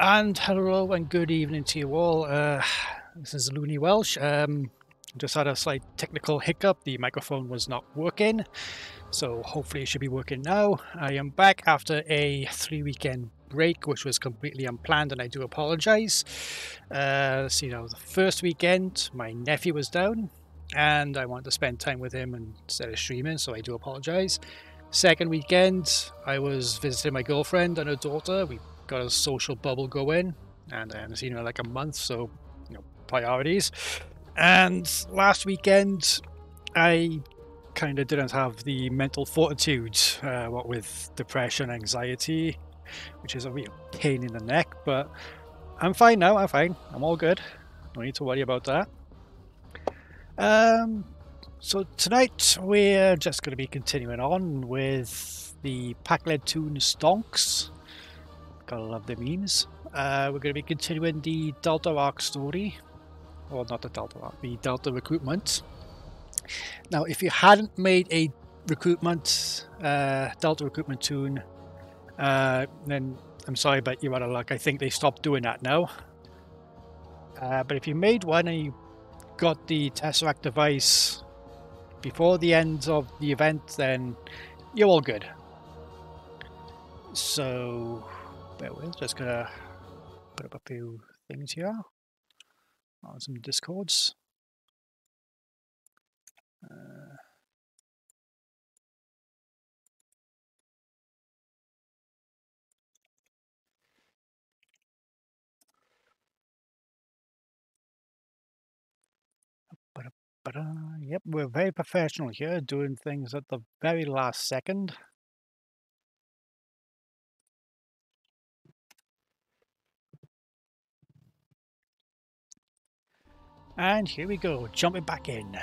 And hello and good evening to you all. This is Looney Welsh. Just had a slight technical hiccup. The microphone was not working, so hopefully it should be working now. I am back after a 3-weekend break, which was completely unplanned, and I do apologize. So, the first weekend, my nephew was down, and I wanted to spend time with him instead of streaming, so I do apologize. Second weekend, I was visiting my girlfriend and her daughter. We got a social bubble going, and I haven't seen her in like a month, so priorities. And last weekend I kind of didn't have the mental fortitude, what with depression, anxiety, which is a real pain in the neck, but I'm fine now. I'm all good. No need to worry about that. So tonight we're just going to be continuing on with the Pack-led Toon Stonks. Gotta love the memes. We're going to be continuing the Delta Arc story. Or not the Delta Arc, the Delta Recruitment. Now, if you hadn't made a recruitment, Delta Recruitment Toon, then I'm sorry, but you're out of luck. I think they stopped doing that now. But if you made one and you got the Tesseract device before the end of the event, then you're all good. So, bear with, just gonna put up a few things here on some discords. Yep, we're very professional here, doing things at the very last second. And here we go, jumping back in.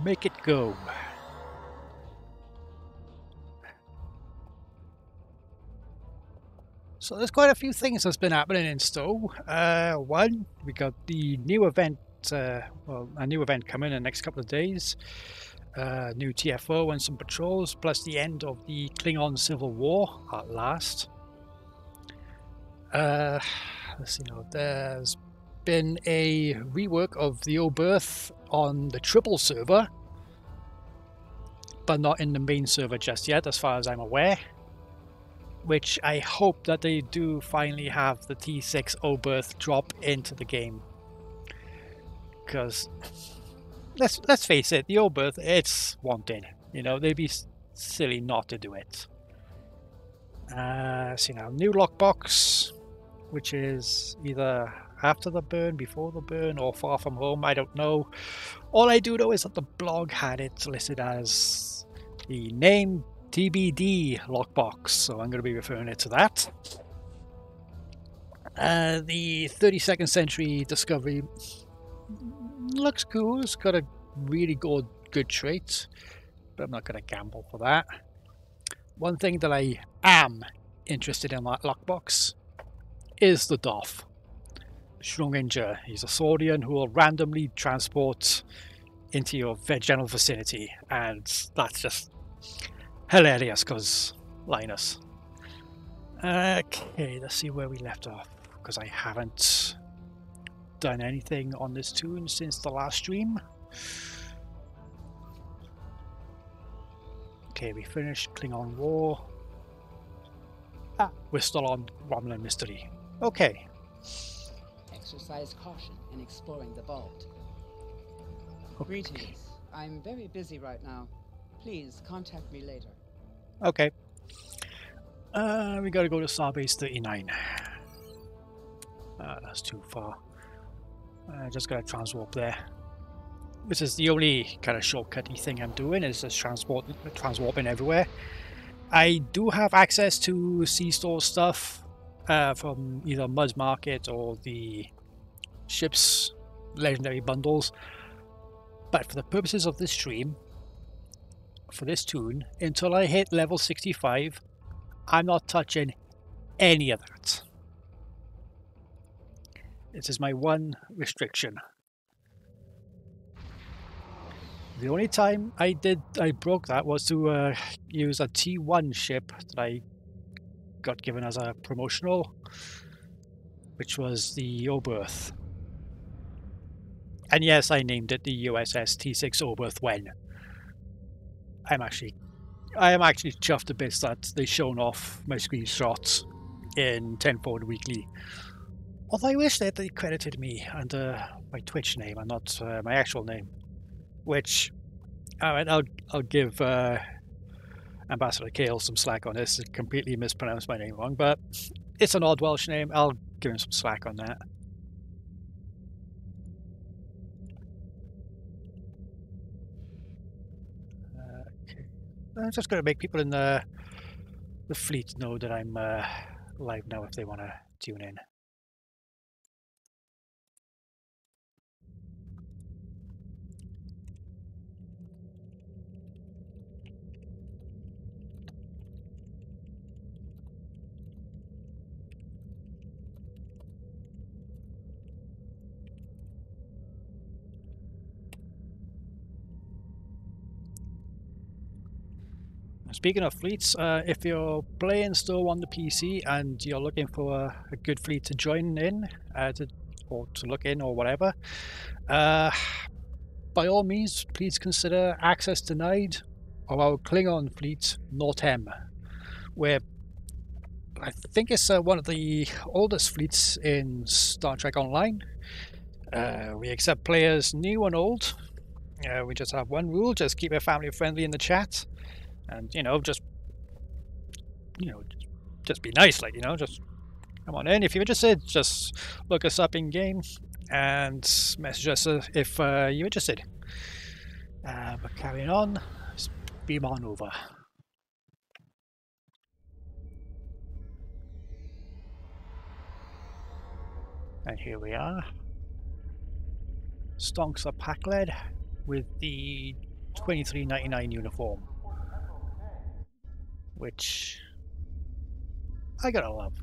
Make it go. So there's quite a few things that's been happening in Stowe. One, we got the new event, a new event coming in the next couple of days. New TFO and some patrols, plus the end of the Klingon Civil War at last. Let's see now, there's been a rework of the Oberth on the Triple server, but not in the main server just yet, as far as I'm aware. Which I hope that they do finally have the T6 Oberth drop into the game. Because let's face it, the Oberth, it's wanted. They'd be silly not to do it. See now, new lockbox, which is either after the burn, before the burn, or far from home, I don't know. All I do know is that the blog had it listed as the name TBD lockbox, so I'm going to be referring it to that. The 32nd century discovery looks cool. It's got a really good trait, but I'm not going to gamble for that. One thing that I am interested in that lockbox is the Doff. Schrödinger. He's a Saurian who will randomly transport into your general vicinity, and that's just hilarious because Linus. Okay, let's see where we left off, because I haven't done anything on this toon since the last stream. Okay, we finished Klingon War. We're still on Romulan Mystery. Okay. Exercise caution in exploring the vault. Okay. Greetings. I'm very busy right now. Please contact me later. Okay. We gotta go to Starbase 39. That's too far. Just gotta transwarp there. This is the only kind of shortcutty thing I'm doing, is just transwarping everywhere. I do have access to C-store stuff from either Mud's Market or the ship's legendary bundles, but for the purposes of this stream, for this toon, until I hit level 65, I'm not touching any of that. This is my one restriction. The only time I broke that was to use a T1 ship that I got given as a promotional. which was the Oberth. And yes, I named it the USS T6 Oberth when. I am actually chuffed a bit that they've shown off my screenshots in 10 Forward Weekly. Although I wish that they credited me under my Twitch name and not my actual name. Which, alright, I'll give Ambassador Kale some slack on this. I completely mispronounced my name wrong, but it's an odd Welsh name. I'll give him some slack on that. Okay. I'm just going to make people in the fleet know that I'm live now if they want to tune in. Speaking of fleets, if you're playing still on the PC and you're looking for a good fleet to join in, or to look in or whatever, by all means, please consider Access Denied or our Klingon fleet, Nortem, where I think it's one of the oldest fleets in Star Trek Online. We accept players new and old. We just have one rule: just keep it family friendly in the chat. And, just be nice, like, just come on in. If you're interested, just look us up in game and message us if you're interested. But carrying on, let's beam on over. And here we are. Stonks are pack-led with the 2399 uniform, which I gotta love,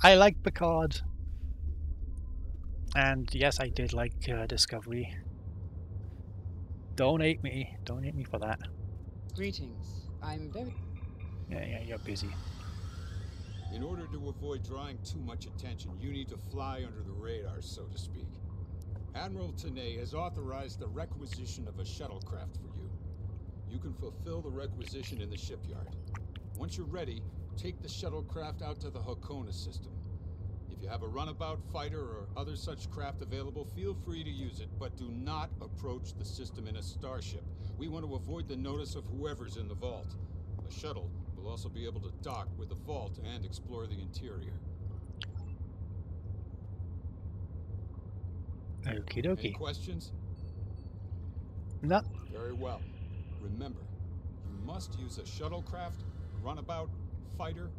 I like Picard, and yes, I did like Discovery. Don't hate me for that. Greetings. I'm very... Yeah, you're busy. In order to avoid drawing too much attention, you need to fly under the radar, so to speak. Admiral Tanay has authorized the requisition of a shuttlecraft for you. You can fulfill the requisition in the shipyard. Once you're ready, take the shuttlecraft out to the Hakona system. If you have a runabout, fighter, or other such craft available, feel free to use it, but do not approach the system in a starship. We want to avoid the notice of whoever's in the vault. A shuttle will also be able to dock with the vault and explore the interior. Okie dokie. Any questions? No. Very well. Remember, you must use a shuttlecraft, runabout, fighter,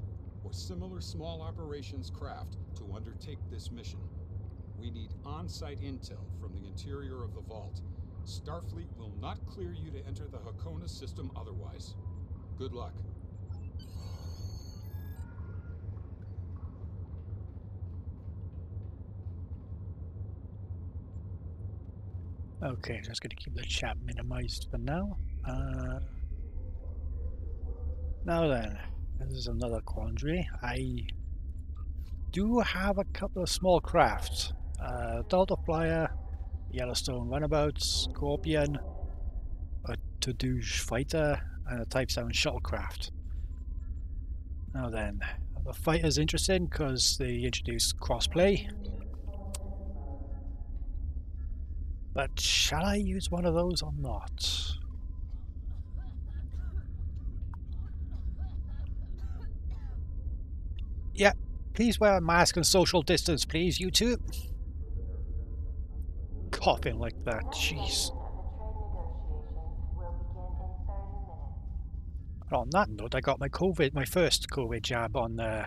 or similar small operations craft to undertake this mission. We need on-site intel from the interior of the vault. Starfleet will not clear you to enter the Hakona system otherwise. Good luck. Okay, just going to keep the chat minimized for now. Now then, this is another quandary. I do have a couple of small crafts. Delta Flyer, Yellowstone Runabout, Scorpion, a Tudouge Fighter, and a Type 7 Shuttlecraft. Now then, the fighter's interesting because they introduced crossplay. But shall I use one of those or not? Yeah, please wear a mask and social distance, please, you two. Coughing like that, jeez. On that note, I got my first COVID jab on the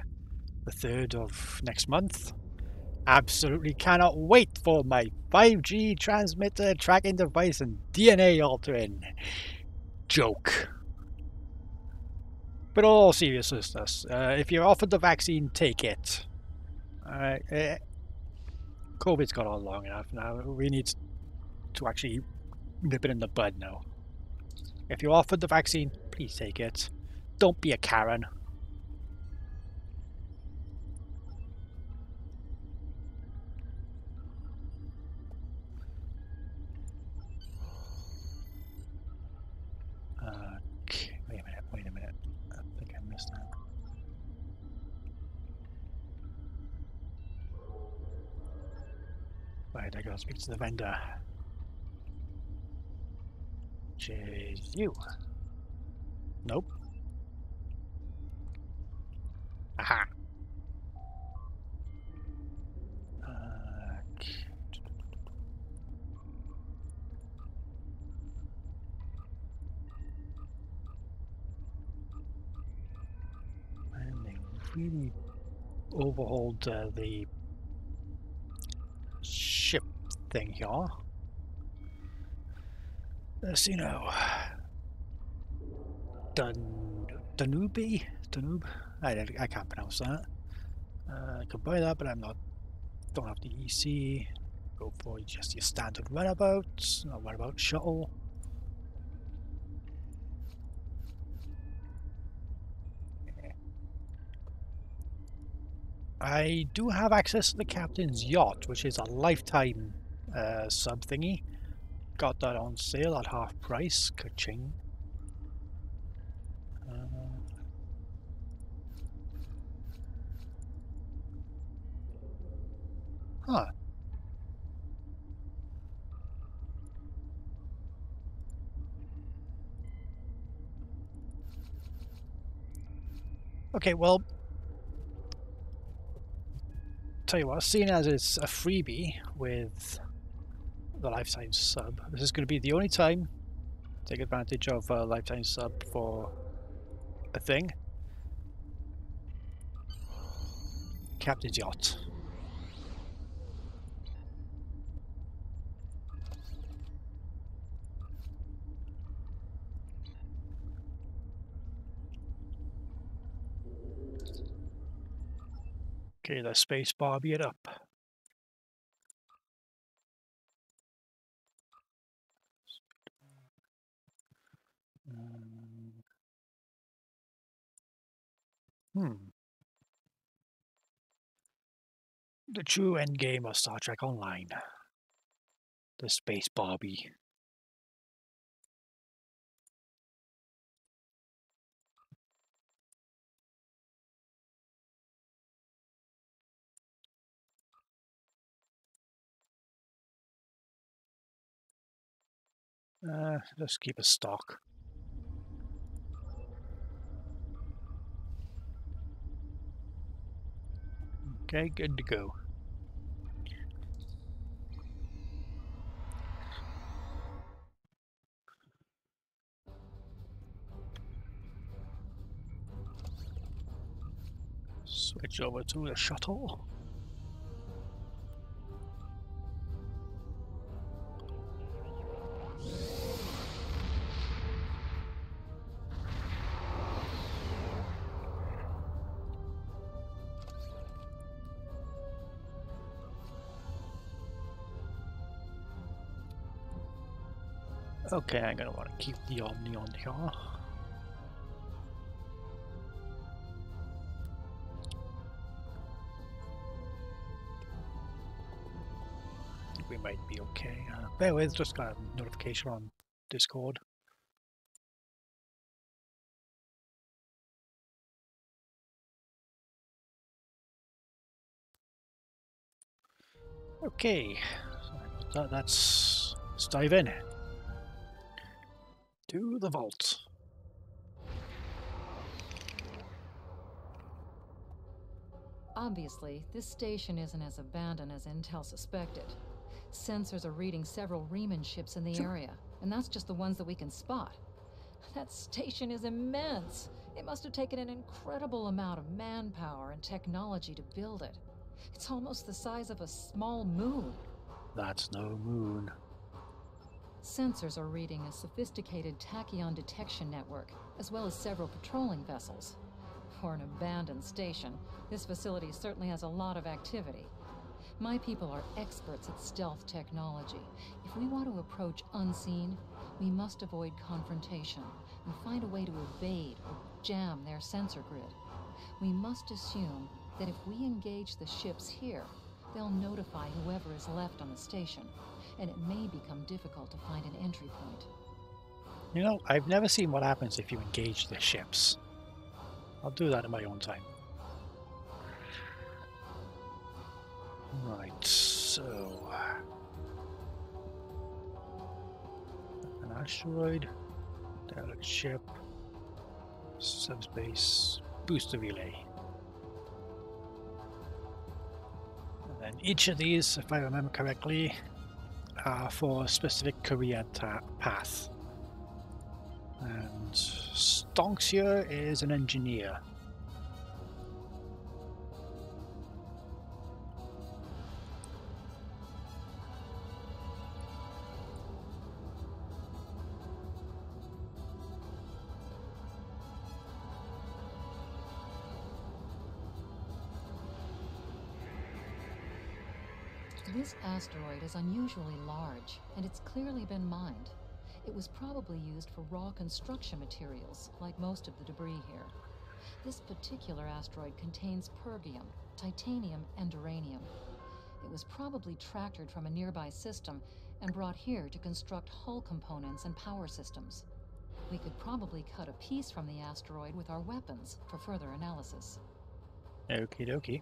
3rd of next month. Absolutely cannot wait for my 5G transmitter, tracking device, and DNA altering joke. But all seriousness, if you're offered the vaccine, take it. COVID's got on long enough now. We need to actually nip it in the bud now. If you're offered the vaccine, please take it. Don't be a Karen. Right, I gotta speak to the vendor. Which is you. Nope. Aha. And they really overhauled the ship thing here. Let's see now. Danube? I can't pronounce that. I could buy that, but don't have the EC. Go for just your standard runabout, not runabout shuttle. I do have access to the captain's yacht, which is a lifetime sub thingy. Got that on sale at half price. Ka-ching. Huh. Okay, well, tell you what, seeing as it's a freebie with the lifetime sub, this is going to be the only time take advantage of a lifetime sub for a thing. Captain's yacht. Okay, the space Barbie it up. The true endgame of Star Trek Online. The space Barbie. Let's keep a stock. Okay, good to go. Switch over to the shuttle. Okay, I'm gonna want to keep the Omni on here. I think we might be okay. Bear with, just got a notification on Discord. Okay, so let's dive in. To the vault. Obviously, this station isn't as abandoned as Intel suspected. Sensors are reading several Riemann ships in the area, and that's just the ones that we can spot. That station is immense. It must have taken an incredible amount of manpower and technology to build it. It's almost the size of a small moon. That's no moon. Sensors are reading a sophisticated tachyon detection network, as well as several patrolling vessels. For an abandoned station, this facility certainly has a lot of activity. My people are experts at stealth technology. If we want to approach unseen, we must avoid confrontation and find a way to evade or jam their sensor grid. We must assume that if we engage the ships here, they'll notify whoever is left on the station, and it may become difficult to find an entry point. You know, I've never seen what happens if you engage the ships. I'll do that in my own time. Right. So, an asteroid, derelict ship, subspace, booster relay. And then each of these, if I remember correctly, are for a specific career path. And Stonks here is an engineer. This asteroid is unusually large, and it's clearly been mined. It was probably used for raw construction materials, like most of the debris here. This particular asteroid contains pergium, titanium, and uranium. It was probably tractored from a nearby system and brought here to construct hull components and power systems. We could probably cut a piece from the asteroid with our weapons for further analysis. Okie dokie.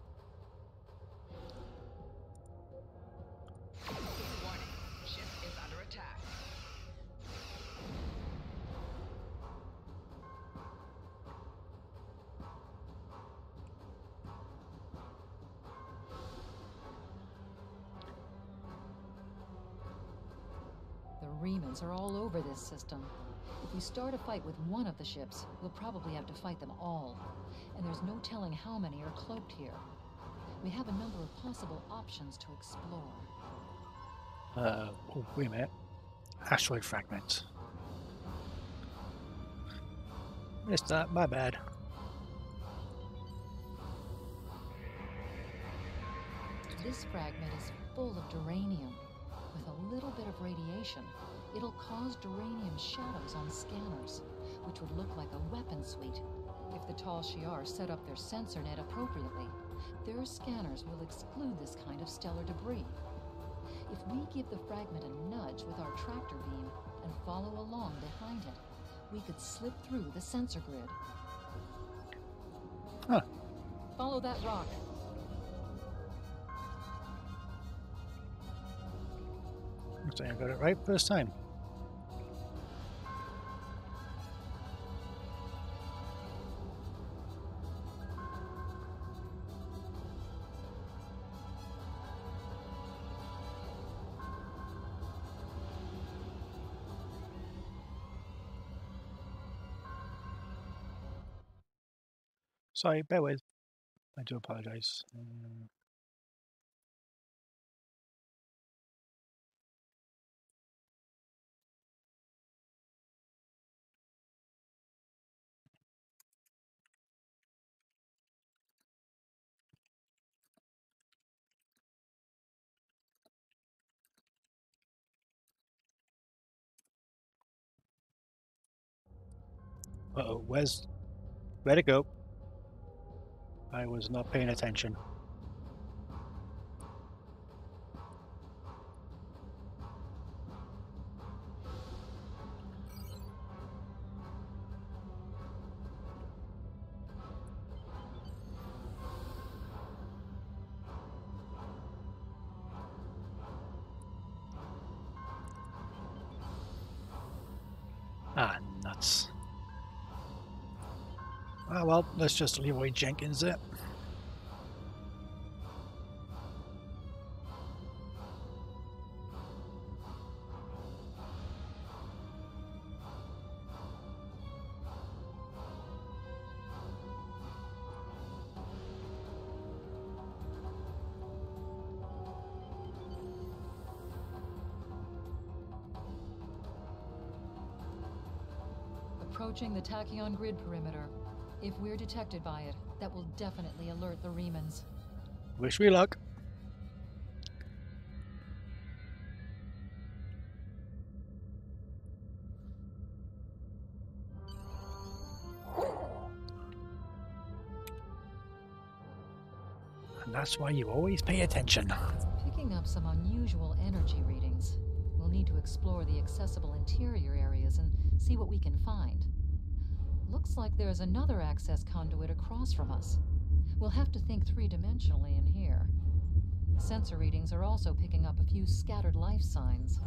Warning, ship is under attack. The Remans are all over this system. If we start a fight with one of the ships, we'll probably have to fight them all. And there's no telling how many are cloaked here. We have a number of possible options to explore. Oh, wait a minute. Asteroid fragment. Missed that, my bad. This fragment is full of duranium. With a little bit of radiation, it'll cause duranium shadows on scanners, which would look like a weapon suite. If the Tal Shiar set up their sensor net appropriately, their scanners will exclude this kind of stellar debris. If we give the fragment a nudge with our tractor beam and follow along behind it, we could slip through the sensor grid. Huh. Follow that rock. Looks like I got it right first time. Sorry, bear with. I do apologize. Uh-oh, where'd it go? I was not paying attention. Ah, nuts. Ah, well, let's just Leroy Jenkins it. Approaching the tachyon grid perimeter. If we're detected by it, that will definitely alert the Remans. Wish me luck. And that's why you always pay attention. Picking up some unusual energy readings. We'll need to explore the accessible interior areas and see what we can find. Looks like there's another access conduit across from us. We'll have to think three-dimensionally in here. sensor readings are also picking up a few scattered life signs.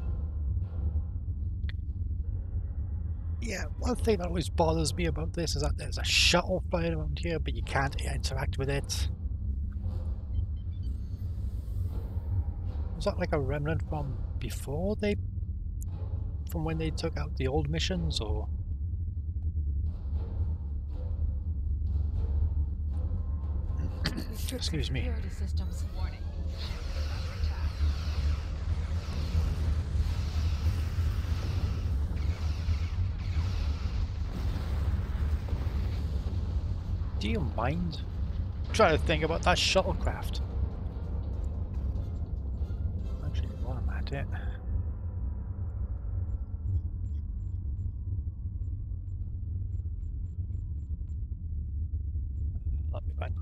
Yeah, one thing that always bothers me about this is that there's a shuttle flying around here, but you can't interact with it. Was that like a remnant from before from when they took out the old missions, or? Excuse me. Security systems. Warning. Ship is under attack. Do you mind? I'm trying to think about that shuttlecraft. Actually, while I'm at it. Let me find.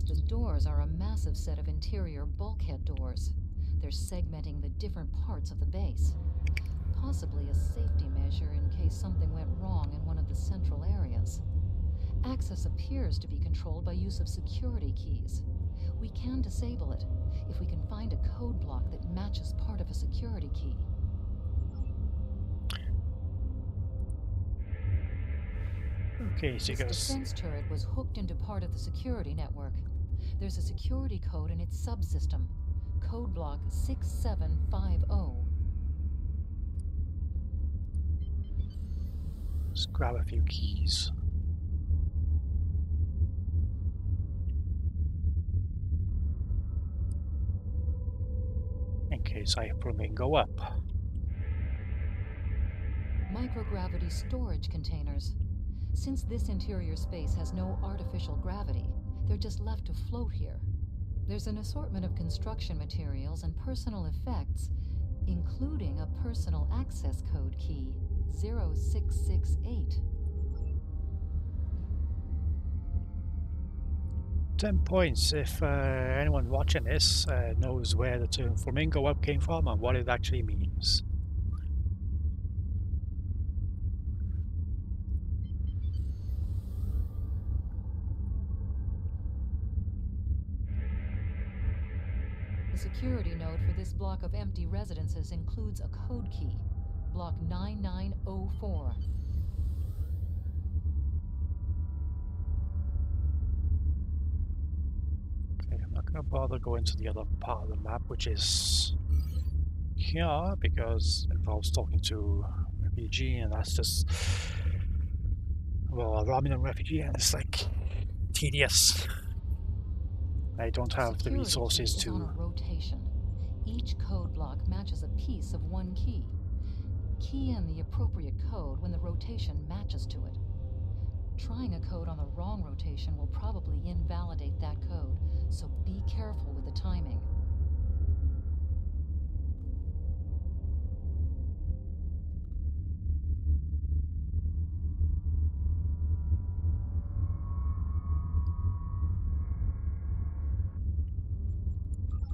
The doors are a massive set of interior bulkhead doors. They're segmenting the different parts of the base. Possibly a safety measure in case something went wrong in one of the central areas. Access appears to be controlled by use of security keys. We can disable it if we can find a code block that matches part of a security key. Okay, so This defense turret was hooked into part of the security network. There's a security code in its subsystem. Code block 6750. let's grab a few keys. In case I flamingo up. Microgravity storage containers. Since this interior space has no artificial gravity, they're just left to float here. There's an assortment of construction materials and personal effects, including a personal access code key, 0668. 10 points if anyone watching this knows where the term flamingo up came from and what it actually means. The security node for this block of empty residences includes a code key, block 9904. Okay, I'm not going to bother going to the other part of the map, which is here, because it involves talking to a refugee, and that's just, well, a Romulan refugee, and it's like tedious. I don't have the resources to. On a rotation. Each code block matches a piece of one key. Key in the appropriate code when the rotation matches to it. Trying a code on the wrong rotation will probably invalidate that code, so be careful with the timing.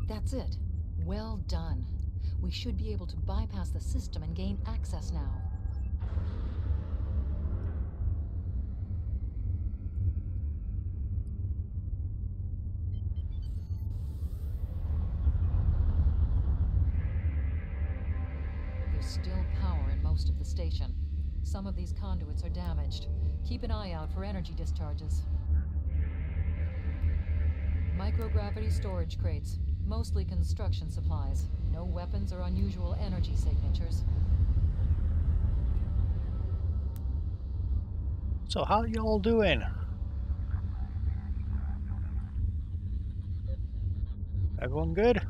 That's it. Well done. We should be able to bypass the system and gain access now. There's still power in most of the station. Some of these conduits are damaged. Keep an eye out for energy discharges. Microgravity storage crates. Mostly construction supplies. No weapons or unusual energy signatures. So how you all doing? Everyone good?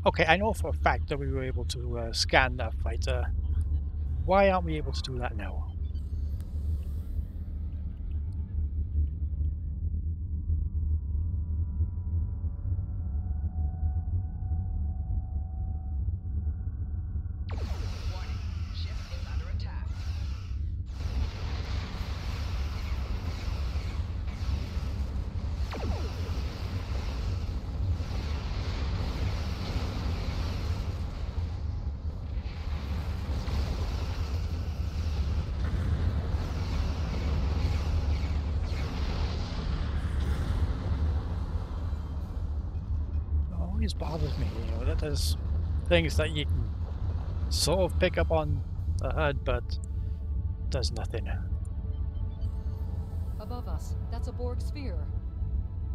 Okay, I know for a fact that we were able to scan that fighter. Why aren't we able to do that now? Warning. Ship is under attack. always bothers me, you know, that there's things that you can sort of pick up on the HUD, but does nothing. Above us, that's a Borg sphere.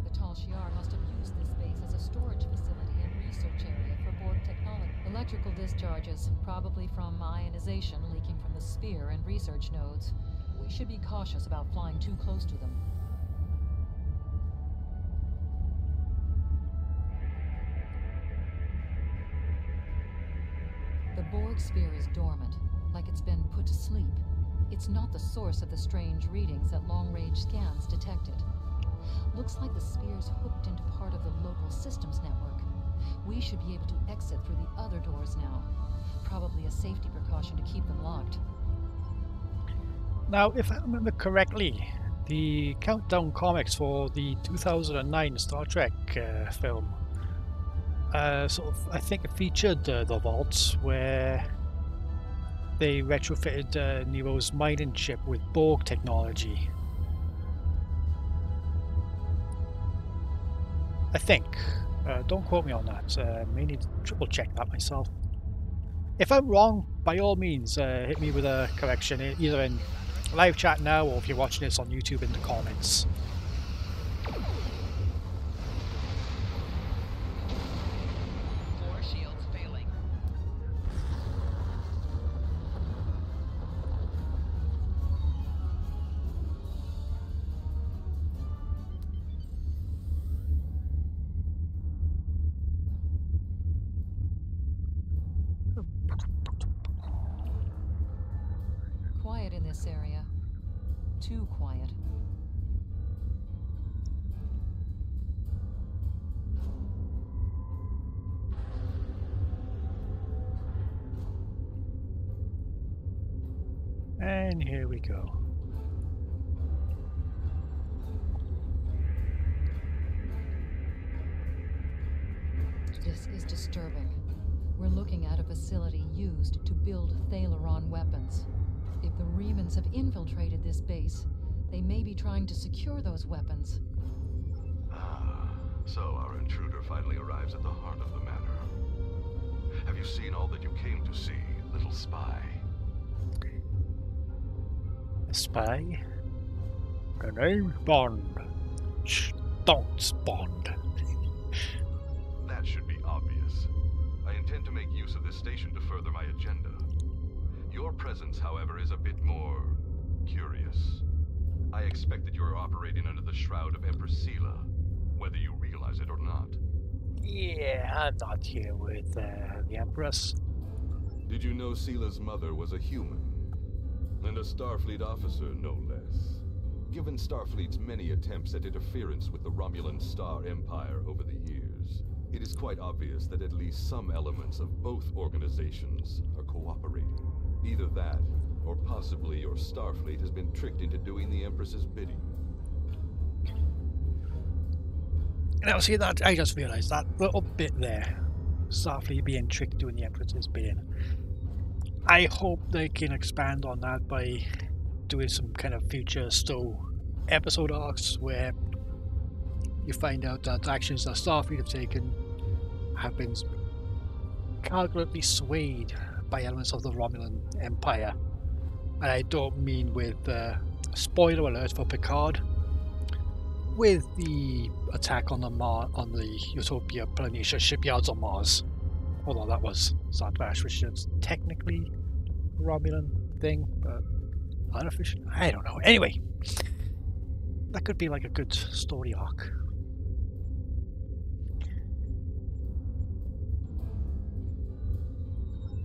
The Tal Shiar must have used this base as a storage facility and research area for Borg technology. Electrical discharges, probably from ionization leaking from the sphere and research nodes. We should be cautious about flying too close to them. The Borg sphere is dormant, like it's been put to sleep. It's not the source of the strange readings that long-range scans detected. Looks like the sphere's hooked into part of the local systems network. We should be able to exit through the other doors now. Probably a safety precaution to keep them locked. Now, if I remember correctly, the countdown comics for the 2009 Star Trek film sort of, I think it featured the vaults where they retrofitted Nero's mining ship with Borg technology. I think. Don't quote me on that. May need to triple check that myself. If I'm wrong, by all means, hit me with a correction, either in live chat now or if you're watching this on YouTube in the comments. Force shields failing. Quiet in this area. Too quiet. And here we go. This is disturbing. We're looking at a facility used to build Thalaron weapons. If the Remans have infiltrated this base, they may be trying to secure those weapons. Ah, so our intruder finally arrives at the heart of the matter. Have you seen all that you came to see, little spy? A spy? The name's Bond. Shh, don't Bond. That should be obvious. I intend to make use of this station to further my agenda. Your presence, however, is a bit more curious. I expect that you are operating under the shroud of Empress Sela, whether you realize it or not. Yeah, I'm not here with the Empress. Did you know Sela's mother was a human? And a Starfleet officer, no less. Given Starfleet's many attempts at interference with the Romulan Star Empire over the years, it is quite obvious that at least some elements of both organizations are cooperating. Either that, or possibly your Starfleet has been tricked into doing the Empress's bidding. Now see that, I just realised that little bit there. Starfleet being tricked doing the Empress's bidding. I hope they can expand on that by doing some kind of future Stowe episode arcs where you find out that actions that Starfleet have taken have been calculately swayed by elements of the Romulan Empire. And I don't mean with spoiler alert for Picard, with the attack on the Utopia Planitia shipyards on Mars. Although that was Zardvash, which is technically a Romulan thing, but unofficial. I don't know. Anyway, that could be like a good story arc.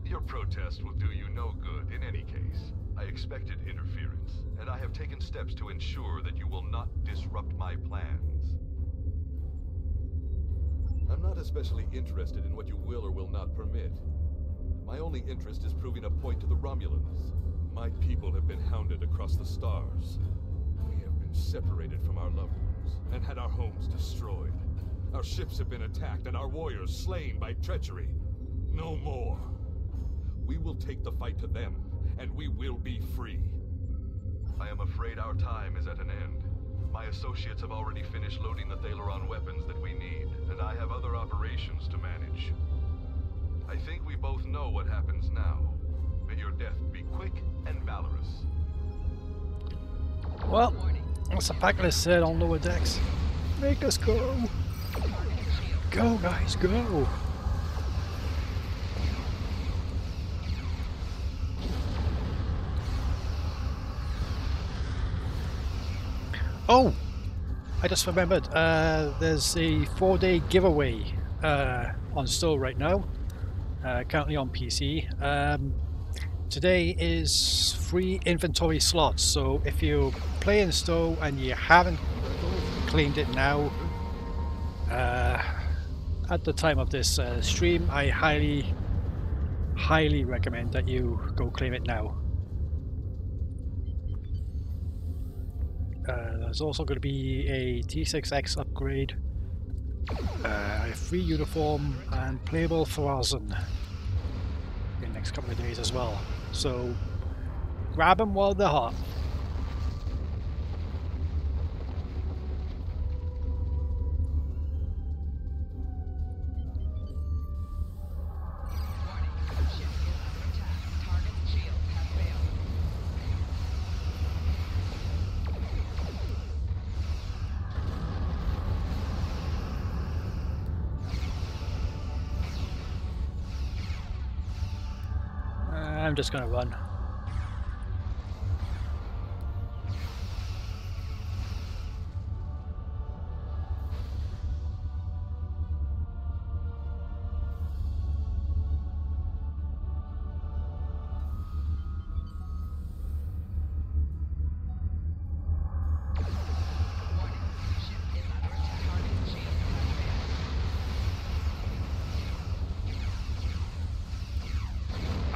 Your protest will do you no good in any case. I expected interference, and I have taken steps to ensure that you will not disrupt my plans. I'm not especially interested in what you will or will not permit. My only interest is proving a point to the Romulans. My people have been hounded across the stars. We have been separated from our loved ones, and had our homes destroyed. Our ships have been attacked, and our warriors slain by treachery. No more. We will take the fight to them, and we will be free. I am afraid our time is at an end. My My associates have already finished loading the Thaleron weapons that we need, and I have other operations to manage. I think we both know what happens now. May your death be quick and valorous. Well, as the Packless said on lower decks, make us go. Go, guys, go. Oh, I just remembered. There's a 4-day giveaway on store right now. Currently on PC. Today is free inventory slots, so if you play in store and you haven't claimed it now, at the time of this stream, I highly recommend that you go claim it now. There's also going to be a T6X upgrade, a free uniform, and playable Farazan in the next couple of days as well. So grab them while they're hot. I'm just gonna run.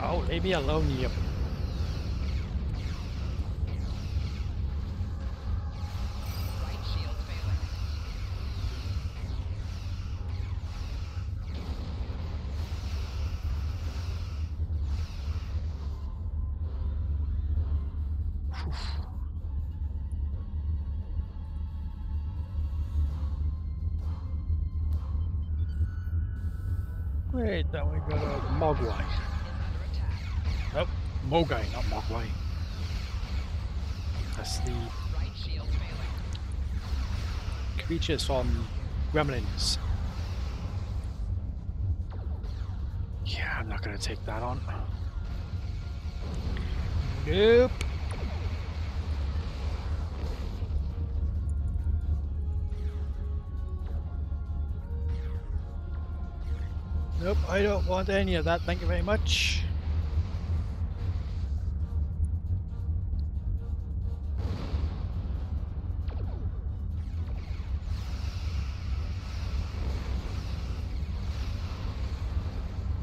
Oh, leave me alone, you. Right shield failing. Wait, then we got a Mogwai. Is under attack. Nope, Mogai, not Mogwai. That's the Right shield failing. creatures from Gremlins. Yeah, I'm not gonna take that on. Nope. Nope, I don't want any of that, thank you very much.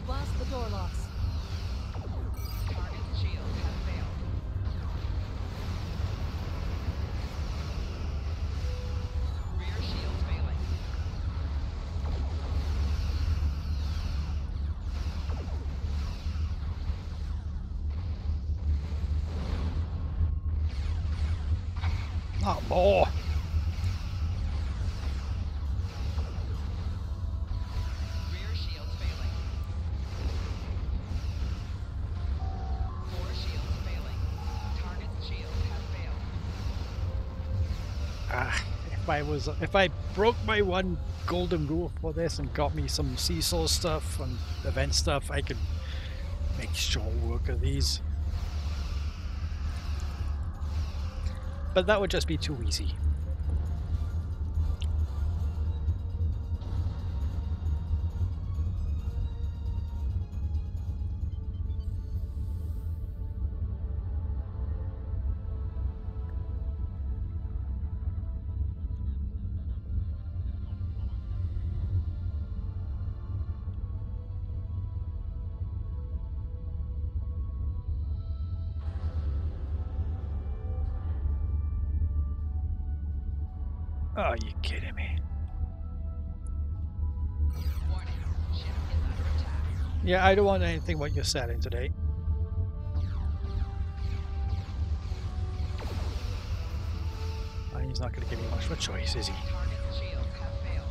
Blast the door locks. Target's shield has failed. Rear shield failing. Not more. Rear shield failing. 4 shields failing. Target's shield has failed. If I broke my one golden rule for this and got me some seesaw stuff and event stuff, I could make short work of these. But that would just be too easy. Are you kidding me? Warning. Ship is under attack. Yeah, I don't want anything what you're selling today. I He's not going to give me much of a choice, is he? Target's shields have failed.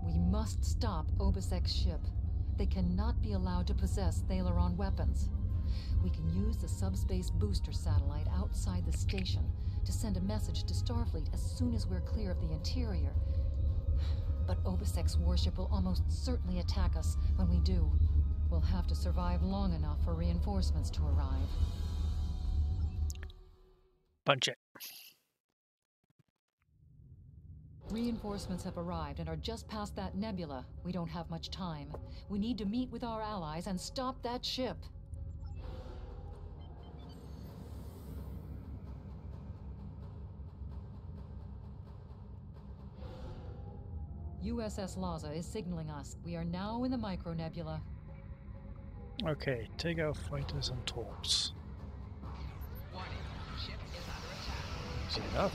We must stop Obisek's ship. They cannot be allowed to possess Thaleron weapons. We can use the subspace booster satellite outside the station to send a message to Starfleet as soon as we're clear of the interior. But Obisek's warship will almost certainly attack us when we do. We'll have to survive long enough for reinforcements to arrive. Punch it. Reinforcements have arrived and are just past that nebula. We don't have much time. We need to meet with our allies and stop that ship. USS Laza is signaling us. We are now in the micronebula. Okay, take out fighters and torps. Warning. Ship is under attack. Easy enough.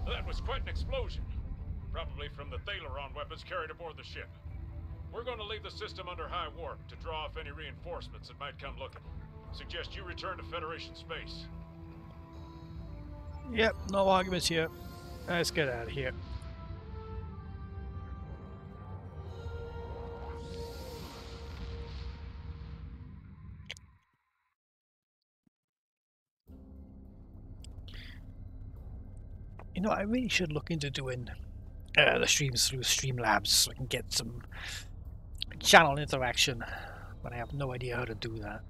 That was quite an explosion. Probably from the Thaleron weapons carried aboard the ship. We're going to leave the system under high warp to draw off any reinforcements that might come looking. Suggest you return to Federation space. Yep, no arguments here. Let's get out of here. You know, I really should look into doing the streams through Streamlabs so I can get some channel interaction, but I have no idea how to do that.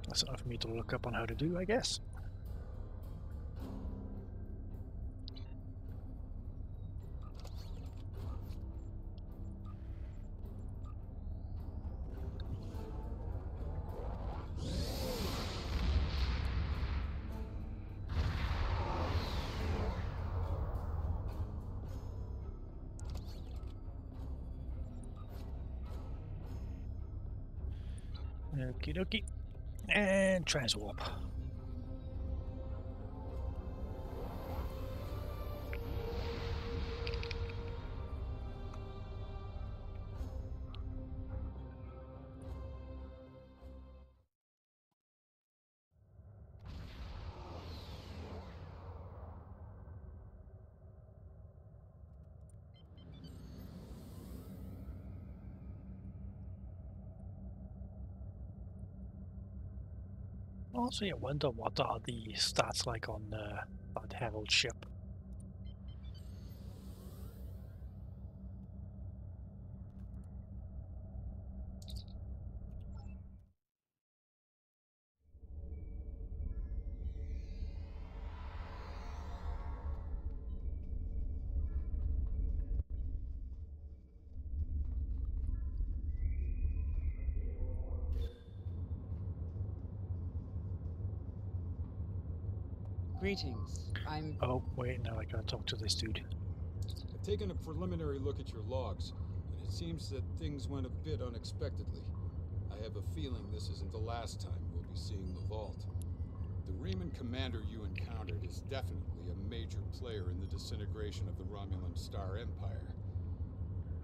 That's enough for me to look up on how to do, I guess. Okie dokie. And transwarp. Also, you wonder what are the stats like on that Herald ship. Greetings. I'm... Oh, wait, now I gotta talk to this dude. I've taken a preliminary look at your logs, and it seems that things went a bit unexpectedly. I have a feeling this isn't the last time we'll be seeing the vault. The Riemann commander you encountered is definitely a major player in the disintegration of the Romulan Star Empire.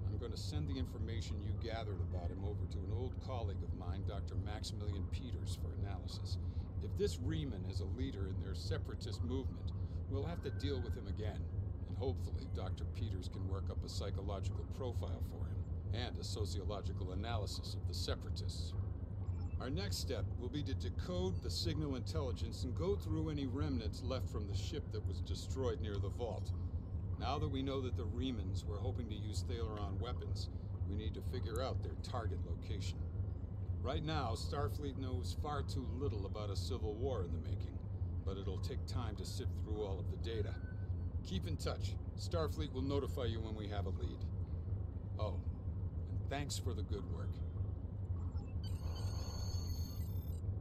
I'm going to send the information you gathered about him over to an old colleague of mine, Dr. Maximilian Peters, for analysis. If this Riemann is a leader in their separatist movement, we'll have to deal with him again. And hopefully, Dr. Peters can work up a psychological profile for him and a sociological analysis of the separatists. Our next step will be to decode the signal intelligence and go through any remnants left from the ship that was destroyed near the vault. Now that we know that the Riemanns were hoping to use Thaleron weapons, we need to figure out their target location. Right now, Starfleet knows far too little about a civil war in the making, but it'll take time to sift through all of the data. Keep in touch. Starfleet will notify you when we have a lead. Oh, and thanks for the good work.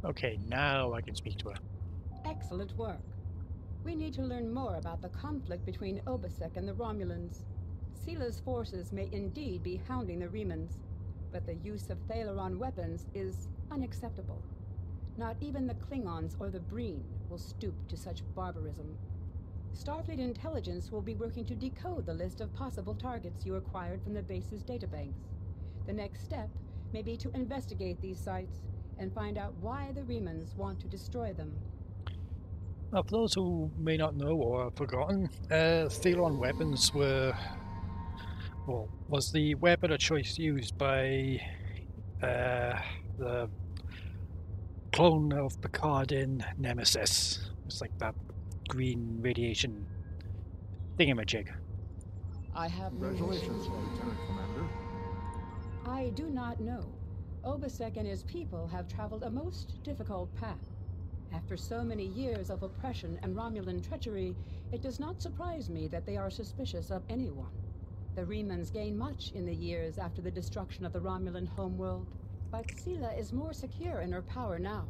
Okay, now I can speak to her. Excellent work. We need to learn more about the conflict between Obasek and the Romulans. Sila's forces may indeed be hounding the Riemanns, but the use of Thaleron weapons is unacceptable. Not even the Klingons or the Breen will stoop to such barbarism. Starfleet intelligence will be working to decode the list of possible targets you acquired from the base's databanks. The next step may be to investigate these sites and find out why the Riemanns want to destroy them. Now, for those who may not know or have forgotten, Thaleron weapons was the weapon of choice used by the clone of Picard in Nemesis. It's like that green radiation thingamajig. I have Congratulations, Lieutenant Commander. I do not know. Obasek and his people have traveled a most difficult path. After so many years of oppression and Romulan treachery, it does not surprise me that they are suspicious of anyone. The Riemanns gained much in the years after the destruction of the Romulan homeworld, but Sila is more secure in her power now,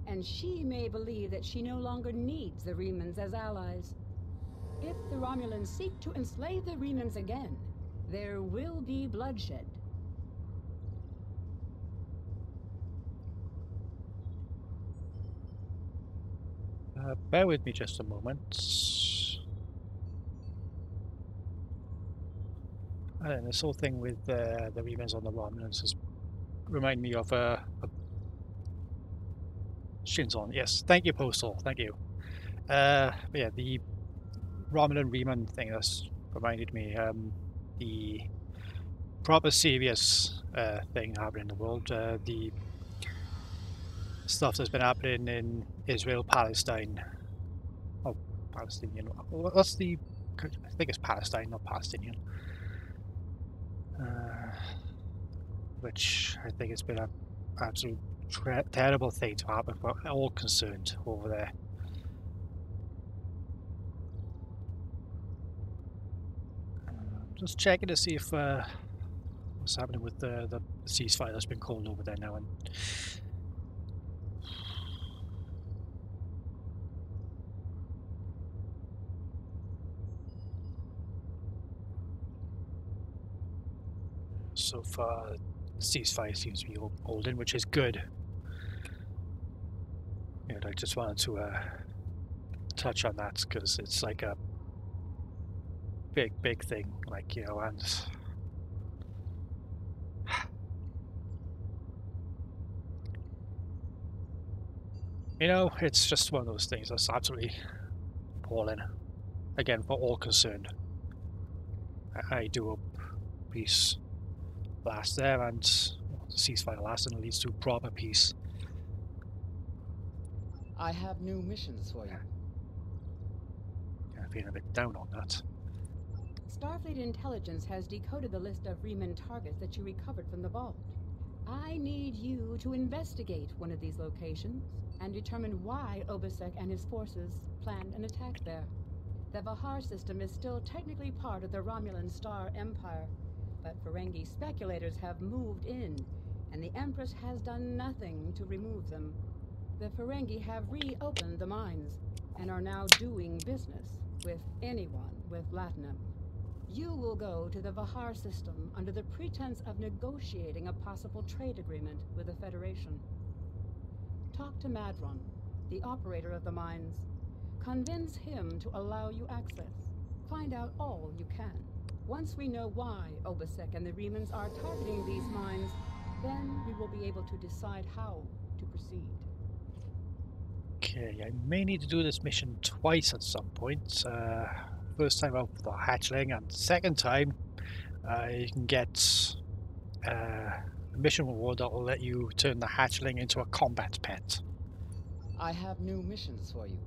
and she may believe that she no longer needs the Riemanns as allies. If the Romulans seek to enslave the Riemanns again, there will be bloodshed. Bear with me just a moment. And this whole thing with the Riemanns on the Romulans has reminded me of a Shinzon. Yes, thank you, Postal. Thank you. But yeah, the Romulan Riemann thing that's reminded me the proper serious thing happening in the world. The stuff that's been happening in Israel, Palestine. Oh, Palestinian. What's the? I think it's Palestine, not Palestinian. Which I think has been an absolute terrible thing to happen for all concerned over there. Just checking to see if what's happening with the ceasefire that's been called over there now. And so far, the ceasefire seems to be holding, which is good. And I just wanted to touch on that because it's like a big thing, like, you know, and you know, it's just one of those things that's absolutely appalling. Again, for all concerned. I do hope peace lasts there and the ceasefire lasts and leads to proper peace. I have new missions for you. I'm feeling a bit down on that. Starfleet intelligence has decoded the list of Riemann targets that you recovered from the vault. I need you to investigate one of these locations and determine why Obasek and his forces planned an attack there. The Vahar system is still technically part of the Romulan Star Empire, but Ferengi speculators have moved in, and the Empress has done nothing to remove them. The Ferengi have reopened the mines and are now doing business with anyone with Latinum. You will go to the Vahar system under the pretense of negotiating a possible trade agreement with the Federation. Talk to Madron, the operator of the mines. Convince him to allow you access. Find out all you can. Once we know why Obasek and the Remans are targeting these mines, then we will be able to decide how to proceed. Okay, I may need to do this mission twice at some point. First time out for the hatchling, and second time you can get a mission reward that will let you turn the hatchling into a combat pet. I have new missions for you.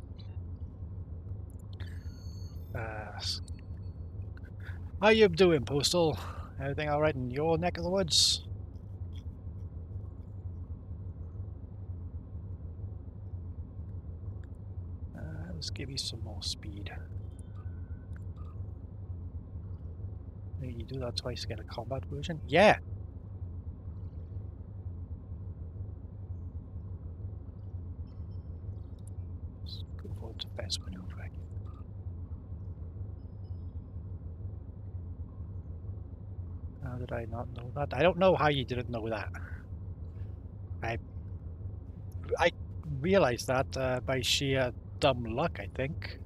How you doing, Postal? Everything alright in your neck of the woods? Let's give you some more speed. You do that twice to get a combat version? Yeah! Let's go for defense maneuvering. How did I not know that? I don't know how you didn't know that. I realized that by sheer dumb luck, I think.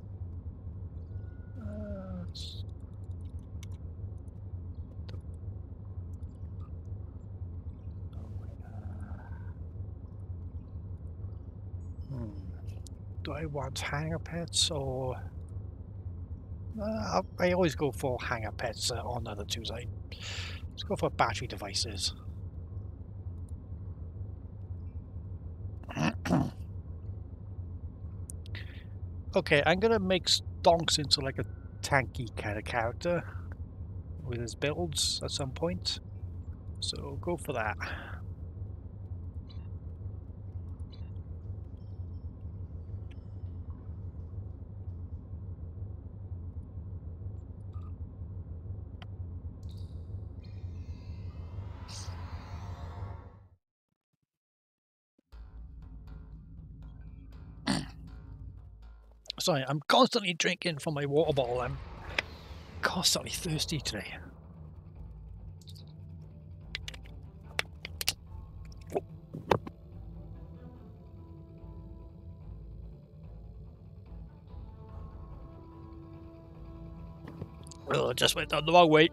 Do I want hangar pets or... I always go for hangar pets on other two sides. Let's go for battery devices. Okay, I'm gonna make Stonks into like a tanky kind of character with his builds at some point. So go for that. Sorry, I'm constantly drinking from my water bottle. I'm constantly thirsty today. Oh, just went down the wrong way.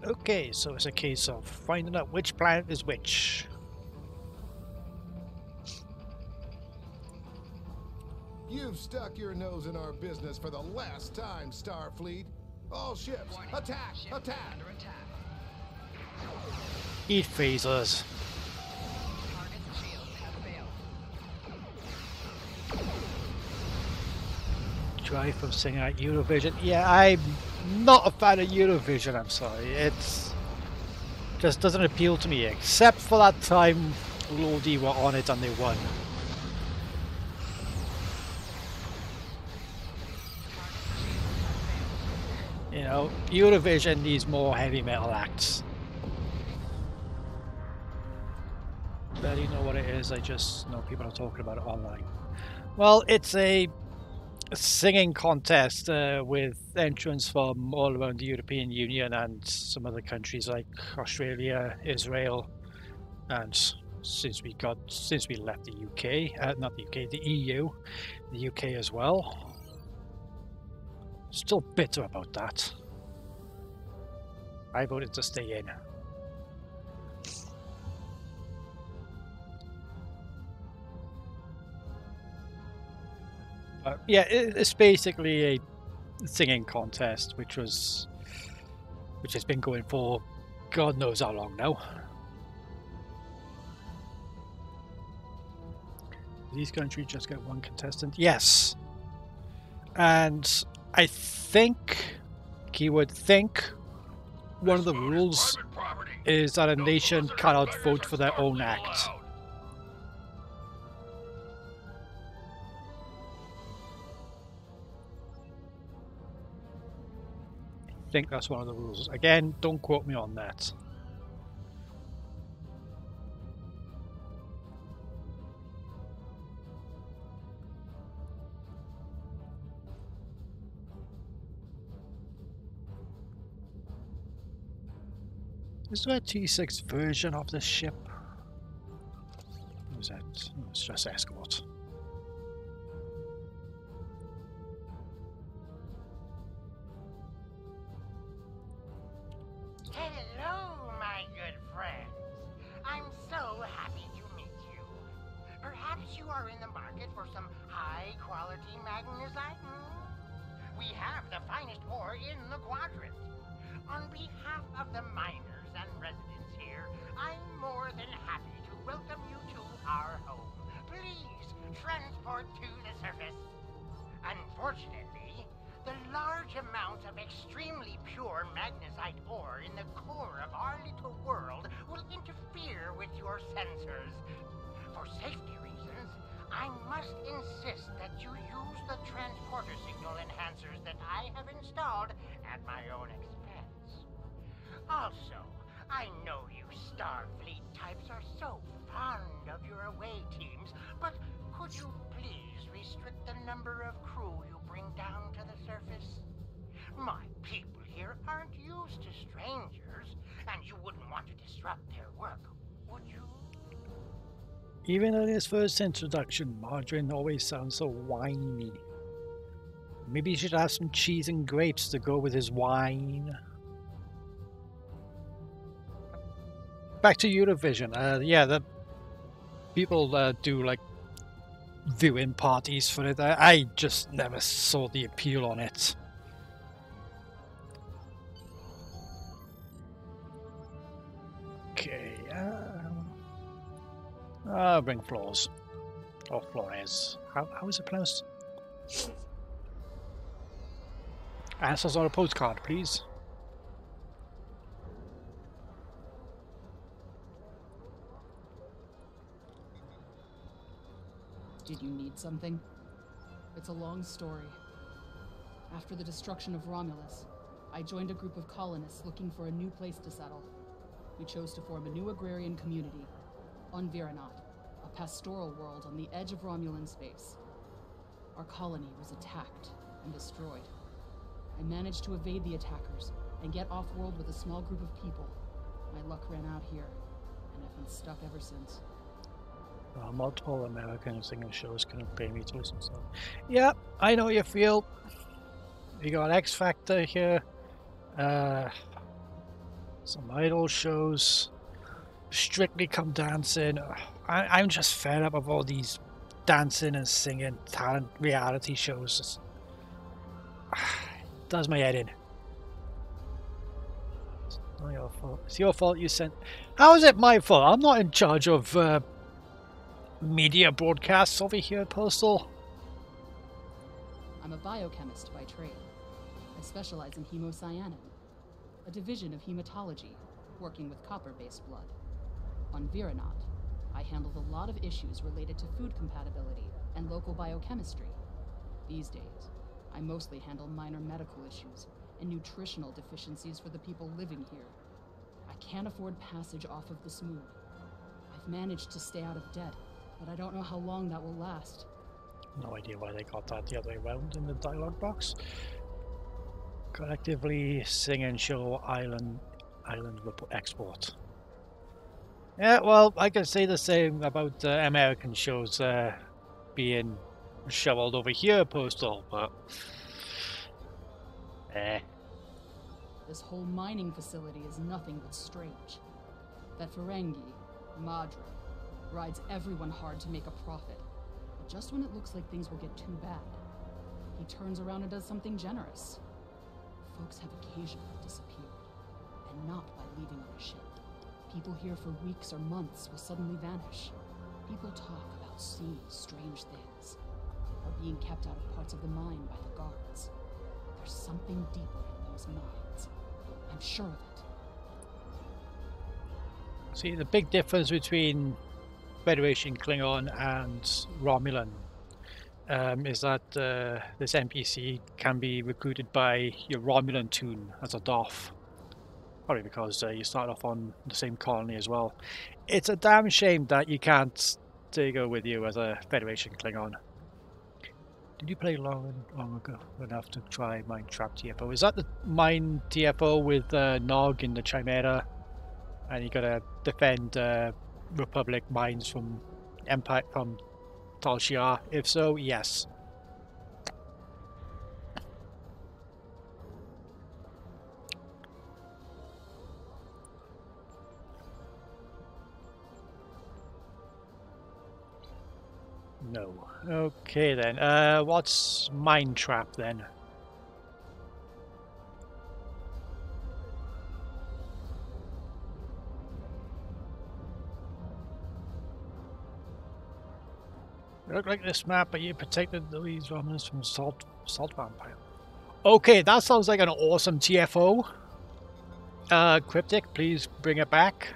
Okay, so it's a case of finding out which planet is which. You've stuck your nose in our business for the last time, Starfleet. All ships, attack! Ship Attack! under attack. Eat phasers. Target shields have failed. Drive from singing at Eurovision. Yeah, I'm not a fan of Eurovision, I'm sorry. It's just doesn't appeal to me, except for that time Lodi were on it and they won. You know, Eurovision needs more heavy metal acts. Barely know what it is, I just know people are talking about it online. Well, it's a singing contest with entrants from all around the European Union and some other countries like Australia, Israel, and since we left the UK, not the UK, the EU, the UK as well. Still bitter about that. I voted to stay in. Yeah, it's basically a singing contest, which has been going for God knows how long now. These countries just get one contestant. Yes, and I think, keyword think, one of the rules is that a nation cannot vote for their own act. I think that's one of the rules. Again, don't quote me on that. Is there a T6 version of this ship? Let's just escort. Hello, my good friends. I'm so happy to meet you. Perhaps you are in the market for some high-quality magnesite? We have the finest ore in the quadrant. On behalf of the miners and residents here, I'm more than happy to welcome you to our home. Please transport to the surface. Unfortunately, the large amount of extremely pure magnesite ore in the core of our little world will interfere with your sensors. For safety reasons, I must insist that you use the transporter signal enhancers that I have installed at my own expense. Also, I know you Starfleet types are so fond of your away teams, but could you please restrict the number of crew you bring down to the surface? My people here aren't used to strangers, and you wouldn't want to disrupt their work, would you? Even in his first introduction, Margarine always sounds so whiny. Maybe he should have some cheese and grapes to go with his wine. Back to Eurovision. Yeah, the people do like viewing parties for it. I just never saw the appeal on it. Okay. I'll bring Flores. Or Flores. How is it pronounced? Answers on a postcard, please. Did you need something? It's a long story. After the destruction of Romulus, I joined a group of colonists looking for a new place to settle. We chose to form a new agrarian community on Viranot, a pastoral world on the edge of Romulan space. Our colony was attacked and destroyed. I managed to evade the attackers and get off-world with a small group of people. My luck ran out here, and I've been stuck ever since. Multiple American singing shows couldn't pay me to listen to them. Yeah, I know you feel. You got X Factor here. Some idol shows. Strictly Come Dancing. I'm just fed up of all these dancing and singing talent reality shows. Just, does my head in. It's not your fault. It's your fault you sent. How is it my fault? I'm not in charge of media broadcasts over here at Postal. I'm a biochemist by trade. I specialize in hemocyanin, a division of hematology, working with copper-based blood. On Viranot, I handled a lot of issues related to food compatibility and local biochemistry. These days, I mostly handle minor medical issues and nutritional deficiencies for the people living here. I can't afford passage off of the Smooth. I've managed to stay out of debt, but I don't know how long that will last. No idea why they got that the other way around in the dialogue box. Collectively sing and show island export. Yeah, well, I can say the same about American shows being shoveled over here, Postal, but This whole mining facility is nothing but strange. That Ferengi, Madre, rides everyone hard to make a profit. But just when it looks like things will get too bad, he turns around and does something generous. Folks have occasionally disappeared, and not by leaving on a ship. People here for weeks or months will suddenly vanish. People talk about seeing strange things, or being kept out of parts of the mine by the guards. There's something deeper in those mines. I'm sure of it. See, the big difference between Federation Klingon and Romulan is that this NPC can be recruited by your Romulan toon as a Doff. Probably because you start off on the same colony as well. It's a damn shame that you can't take her with you as a Federation Klingon. Did you play long ago enough to try Mine Trap TFO? Is that the Mine TFO with Nog in the Chimera? And you gotta defend Republic mines from Empire from Tal Shiar? If so, yes. No. Okay then. What's Mine Trap then? You look like this map, but you protected these Romans from salt vampire. Okay, that sounds like an awesome TFO. Cryptic, please bring it back.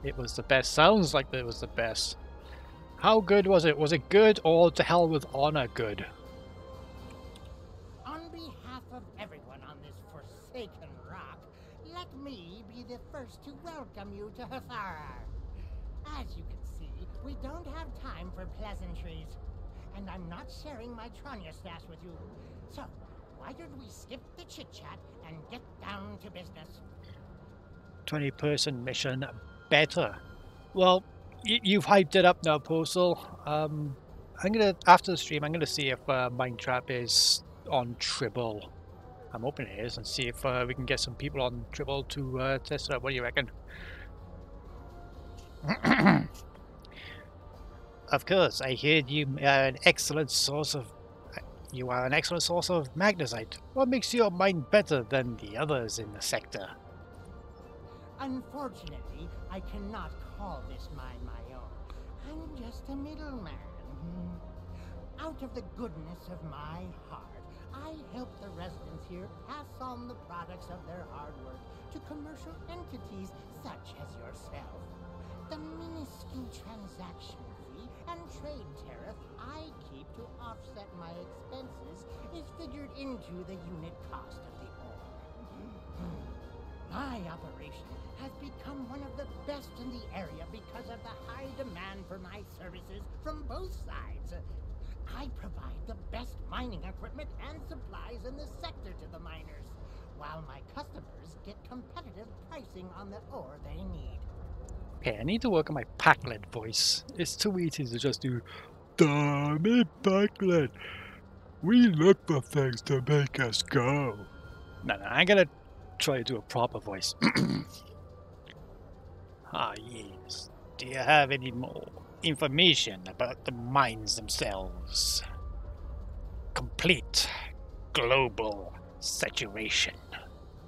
It was the best. Sounds like it was the best. How good was it? Was it good or to hell with honor good? On behalf of everyone on this forsaken rock, let me be the first to welcome you to Hathara. As you can see, we don't have time for pleasantries. And I'm not sharing my Tranya stash with you. So, why don't we skip the chit-chat and get down to business? 20-person mission. Better. Well, you've hyped it up now, Postal. I'm gonna, after the stream, I'm gonna see if Mine Trap is on Tribble. I'm hoping it is, and see if we can get some people on Tribble to test it out. What do you reckon? Of course, I heard you are an excellent source of magnesite. What makes your mine better than the others in the sector? Unfortunately, I cannot call this mine my own. I'm just a middleman. Out of the goodness of my heart, I help the residents here pass on the products of their hard work to commercial entities such as yourself. The minuscule transaction fee and trade tariff I keep to offset my expenses is figured into the unit cost of the ore. My operation has become one of the best in the area because of the high demand for my services from both sides. I provide the best mining equipment and supplies in the sector to the miners, while my customers get competitive pricing on the ore they need. Okay, I need to work on my Packlet voice. It's too easy to just do, "Damn it, Packlet. We look for things to make us go." No, I'm gonna try to do a proper voice. Ah, yes. Do you have any more information about the mines themselves? Complete global saturation.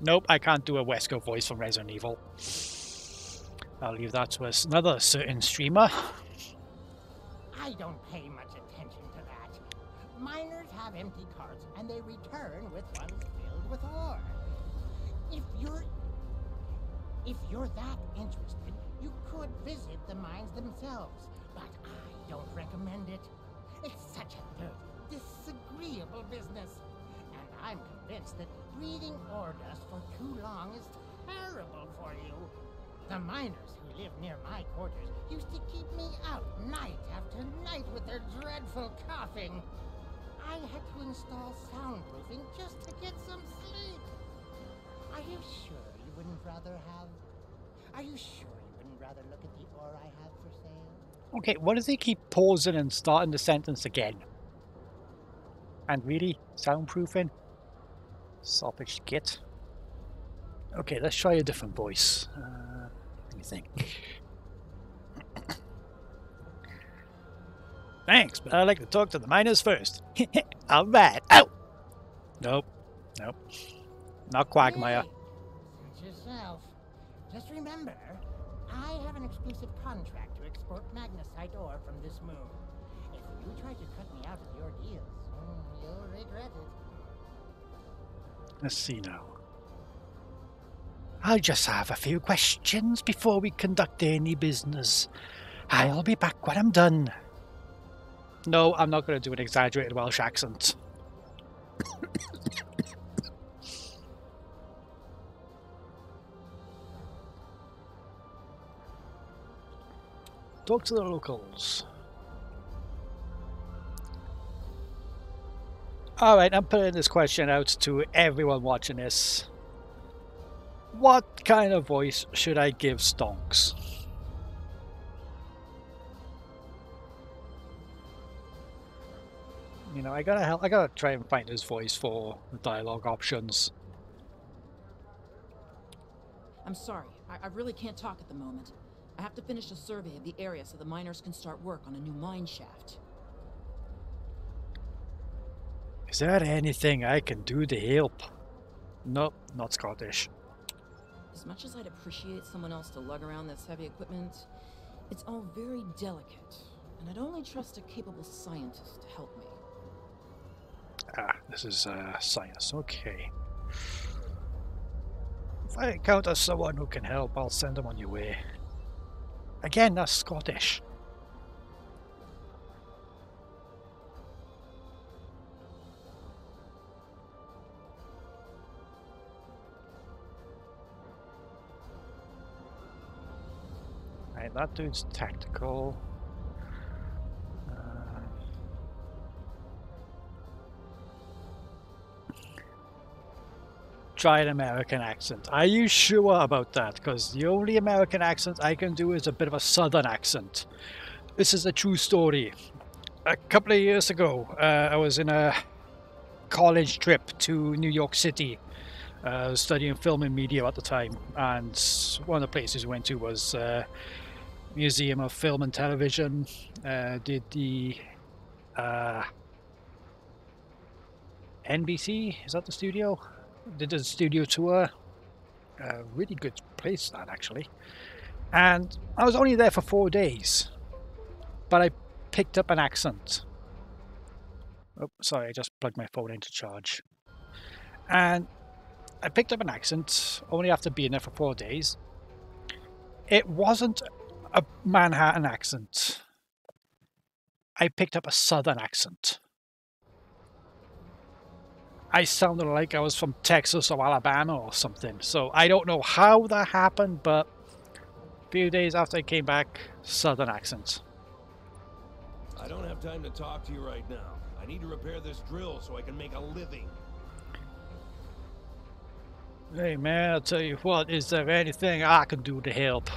Nope, I can't do a Wesker voice from Resident Evil. I'll leave that to another certain streamer. I don't pay much attention to that. Miners have empty carts and they return with ones filled with ore. If you're that interested, you could visit the mines themselves, but I don't recommend it. It's such a dirty, disagreeable business. And I'm convinced that breathing ore dust for too long is terrible for you. The miners who live near my quarters used to keep me out night after night with their dreadful coughing. I had to install soundproofing just to get some sleep. Are you sure you wouldn't rather look at the ore I have for sale? Okay, what does he keep pausing and starting the sentence again? And really? Soundproofing? Selfish git. Okay, let's try a different voice. Let me think. Thanks, but I'd like to talk to the miners first. Alright. Ow! Nope. Nope. Not Quagmire. Hey, suit yourself. Just remember, I have an exclusive contract to export magnesite ore from this moon. If you try to cut me out of your deals, you'll regret it. Let's see now. I just have a few questions before we conduct any business. I'll be back when I'm done. No, I'm not going to do an exaggerated Welsh accent. Talk to the locals. Alright, I'm putting this question out to everyone watching this. What kind of voice should I give Stonks? You know, I gotta try and find his voice for the dialogue options. I'm sorry, I really can't talk at the moment. I have to finish a survey of the area so the miners can start work on a new mine shaft. Is there anything I can do to help? Nope, not Scottish. As much as I'd appreciate someone else to lug around this heavy equipment, it's all very delicate, and I'd only trust a capable scientist to help me. Ah, this is science, okay. If I encounter someone who can help, I'll send them on your way. Again, that's Scottish. Right, that dude's tactical. Try an American accent. Are you sure about that? Because the only American accent I can do is a bit of a southern accent. This is a true story. A couple of years ago, I was in a college trip to New York City, studying film and media at the time, and one of the places we went to was Museum of Film and Television. Did the NBC, is that the studio? Did a studio tour. Really good place, that, actually. And I was only there for 4 days, but I picked up an accent. Oh, sorry, I just plugged my phone into charge. And I picked up an accent only after being there for 4 days. It wasn't a Manhattan accent. I picked up a southern accent. I sounded like I was from Texas or Alabama or something. So I don't know how that happened, but a few days after I came back, southern accent. I don't have time to talk to you right now. I need to repair this drill so I can make a living. Hey man, I'll tell you what, is there anything I can do to help?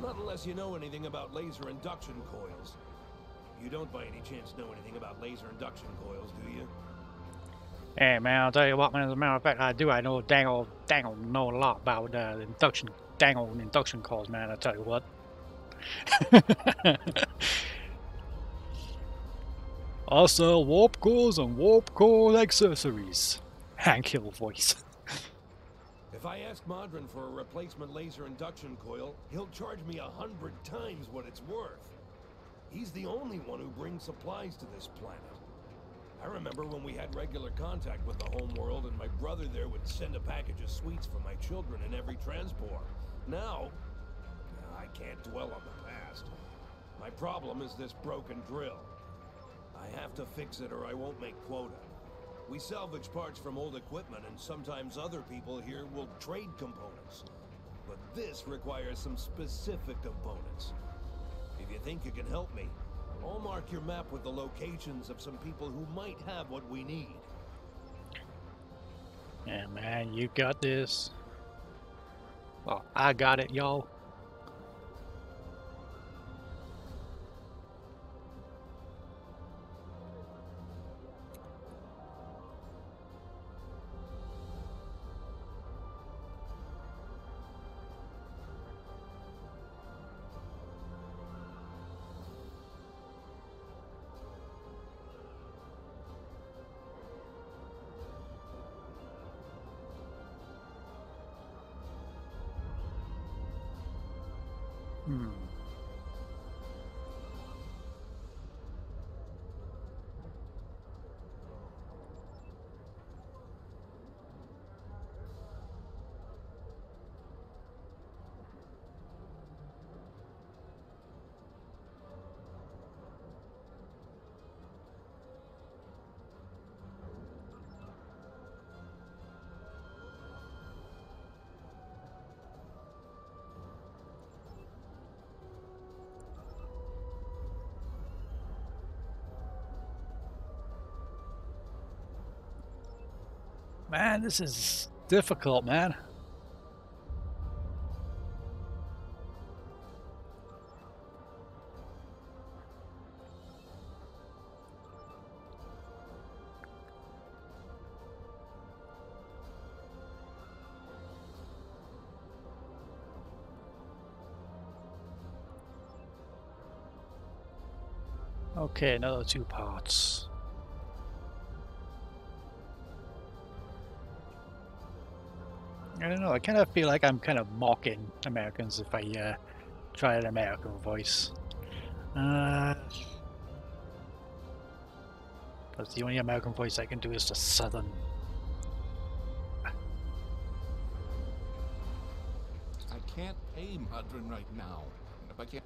Not unless you know anything about laser induction coils. You don't by any chance know anything about laser induction coils, do you? Hey man, I'll tell you what, man, as a matter of fact, I do. I know dangle know a lot about induction coils, man, I'll tell you what. I sell warp cores and warp core accessories. Hank Hill voice. If I ask Modron for a replacement laser induction coil, he'll charge me 100 times what it's worth. He's the only one who brings supplies to this planet. I remember when we had regular contact with the home world and my brother there would send a package of sweets for my children in every transport. Now, I can't dwell on the past. My problem is this broken drill. I have to fix it or I won't make quota. We salvage parts from old equipment and sometimes other people here will trade components. But this requires some specific components. If you think you can help me, I'll mark your map with the locations of some people who might have what we need. Yeah, man, you got this. Well, I got it, y'all. Man, this is difficult, man. Okay, another 2 parts. I don't know, I kind of feel like I'm kind of mocking Americans if I try an American voice. Because the only American voice I can do is the Southern. I can't pay Madron right now. If I can't...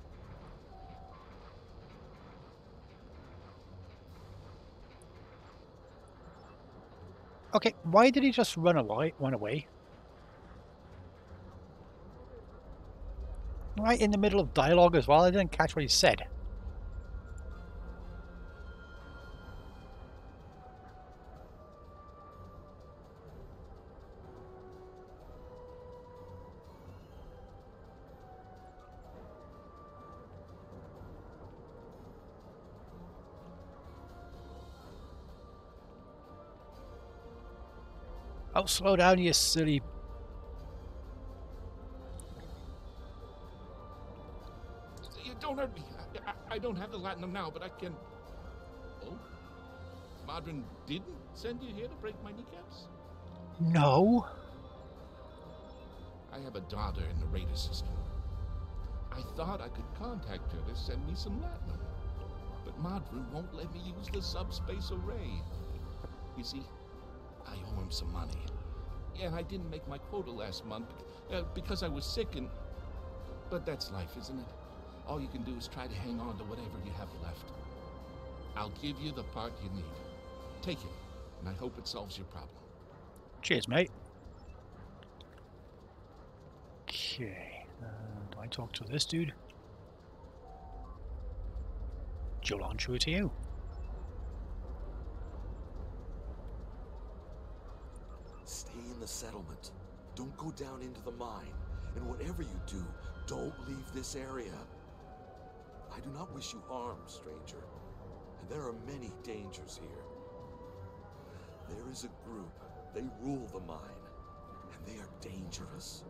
Okay, why did he just run away? Right in the middle of dialogue as well, I didn't catch what he said. Oh, slow down, you silly... Don't hurt me. I don't have the latinum now, but I can... Oh? Madron didn't send you here to break my kneecaps? No. I have a daughter in the radar system. I thought I could contact her to send me some latinum. But Madron won't let me use the subspace array. You see, I owe him some money. Yeah, and I didn't make my quota last month because I was sick and... But that's life, isn't it? All you can do is try to hang on to whatever you have left. I'll give you the part you need. Take it, and I hope it solves your problem. Cheers, mate. Okay, do I talk to this dude? Joel, on true to you. Stay in the settlement. Don't go down into the mine. And whatever you do, don't leave this area. I do not wish you harm, stranger. And there are many dangers here. There is a group. They rule the mine. And they are dangerous.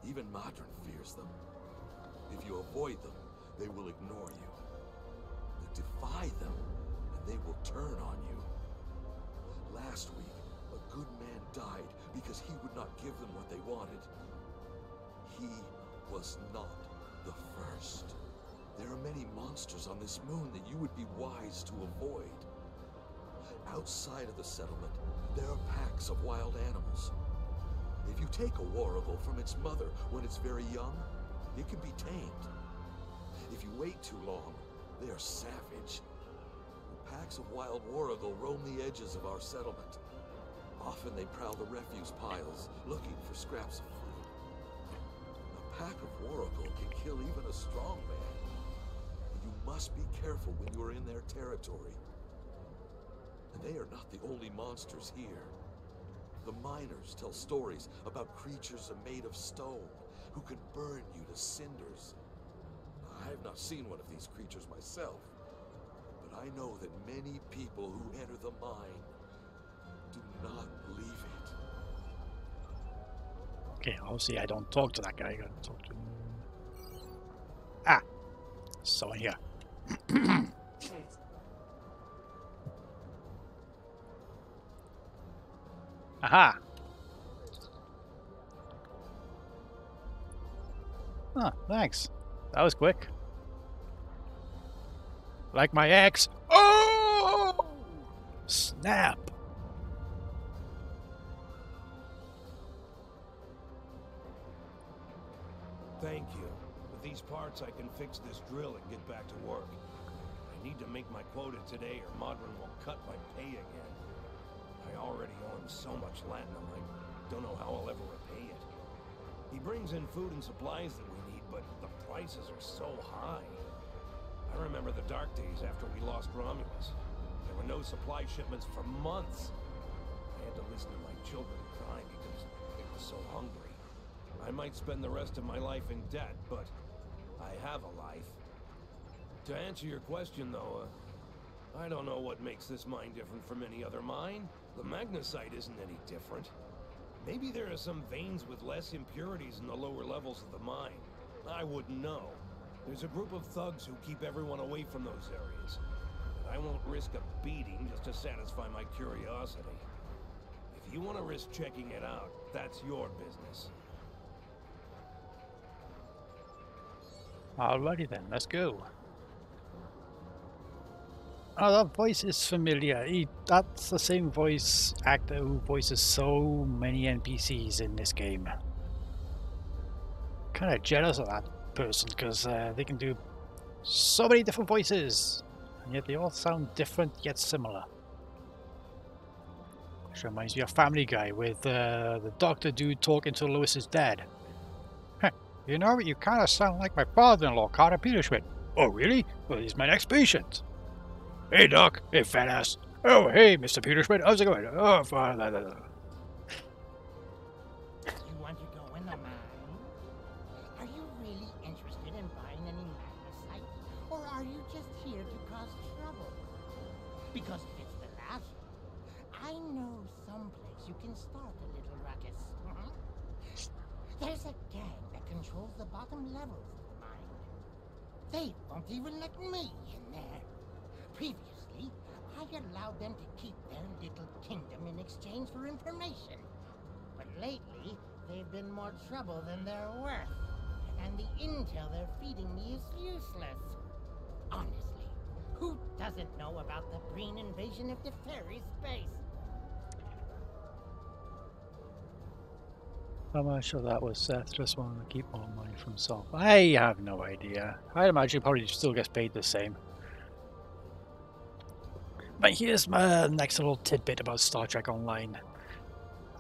Even Madron fears them. If you avoid them, they will ignore you. Defy them, and they will turn on you. Last week, a good man died because he would not give them what they wanted. He was not the first. There are many monsters on this moon that you would be wise to avoid. Outside of the settlement, there are packs of wild animals. If you take a warrigal from its mother when it's very young, it can be tamed. If you wait too long, they are savage. Packs of wild warrigal roam the edges of our settlement. Often they prowl the refuse piles, looking for scraps of food. A pack of warrigal can kill even a strong man. But you must be careful when you are in their territory. And they are not the only monsters here. The miners tell stories about creatures made of stone who can burn you to cinders. I have not seen one of these creatures myself, but I know that many people who enter the mine do not leave it. Okay, obviously I don't talk to that guy. I gotta talk to him. Ah, so here. Aha! Oh, thanks. That was quick. Like my ex. Oh! Snap! Thank you. With these parts, I can fix this drill and get back to work. I need to make my quota today or Madron will cut my pay again. I already owe him so much latinum, I don't know how I'll ever repay it. He brings in food and supplies that we need, but the prices are so high. I remember the dark days after we lost Romulus. There were no supply shipments for months. I had to listen to my children cry because so hungry. I might spend the rest of my life in debt, but I have a life. To answer your question, though, I don't know what makes this mine different from any other mine. The magnesite isn't any different. Maybe there are some veins with less impurities in the lower levels of the mine. I wouldn't know. There's a group of thugs who keep everyone away from those areas. And I won't risk a beating just to satisfy my curiosity. If you want to risk checking it out, that's your business. Alrighty then, let's go. Oh, that voice is familiar. That's the same voice actor who voices so many NPCs in this game. Kind of jealous of that person because they can do so many different voices, and yet they all sound different yet similar. Which reminds me of Family Guy with the doctor dude talking to Lois's dad. You know, you kind of sound like my father-in-law, Carter Peterschmidt. Oh, really? Well, he's my next patient. Hey, Doc. Hey, fat ass. Oh, hey, Mr. Peterschmidt. How's it going? Oh, father. You want to go in the mine? Are you really interested in buying any magnesite? Or are you just here to cause trouble? Because if it's the last, I know someplace you can start a little ruckus. There's a gang that controls the bottom levels of the mine. They won't even let me in there. Previously, I allowed them to keep their little kingdom in exchange for information. But lately, they've been more trouble than they're worth. And the intel they're feeding me is useless. Honestly, who doesn't know about the Breen invasion of the fairy space? How much of that was Seth just wanting to keep more money for himself? I have no idea. I imagine he probably still gets paid the same. But here's my next little tidbit about Star Trek Online.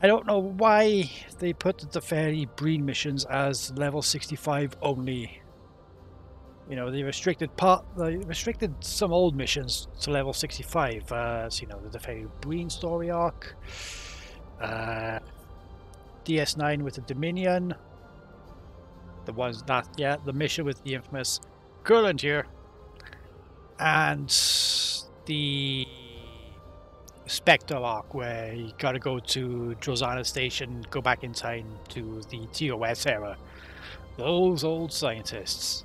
I don't know why they put the Fairy Breen missions as level 65 only. You know, they restricted some old missions to level 65. So, you know, the Fairy Breen story arc, DS9 with the Dominion, the mission with the infamous Curlant here, and the Spectre arc where you gotta go to Drozana Station, go back in time to the TOS era. Those old scientists.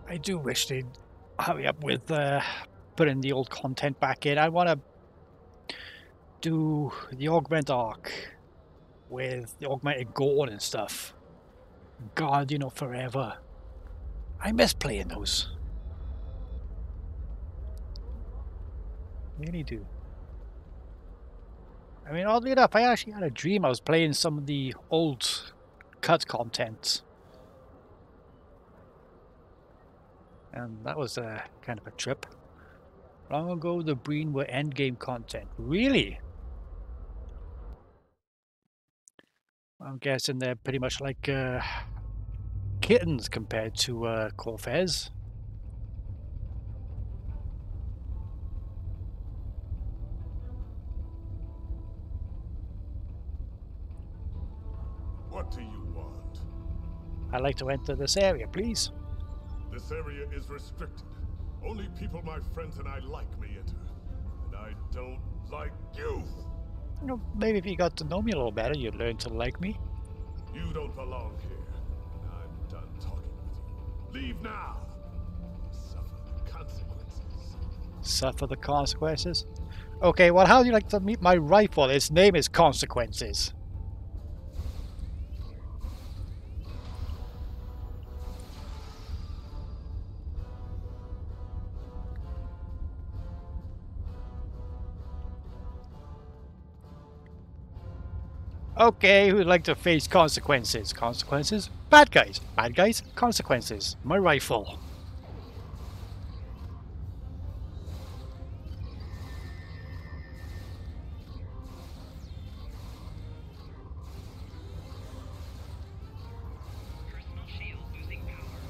I do wish they'd hurry up with putting the old content back in. I want to do the Augment arc with the Augmented Gorn and stuff. God, you know, forever. I miss playing those. Really do. I mean, oddly enough, I actually had a dream I was playing some of the old cut content. And that was kind of a trip. Long ago, the Breen were endgame content. Really? I'm guessing they're pretty much like kittens compared to Corfez. What do you want? I'd like to enter this area, please. This area is restricted. Only people my friends and I like may enter. And I don't like you! You know, maybe if you got to know me a little better, you'd learn to like me. You don't belong here. I'm done talking with you. Leave now! Suffer the consequences. Suffer the consequences? Okay, well, how do you like to meet my rifle? Its name is Consequences. Okay, who'd like to face consequences? Consequences? Bad guys. Bad guys? Consequences. My rifle. Personal shield losing power.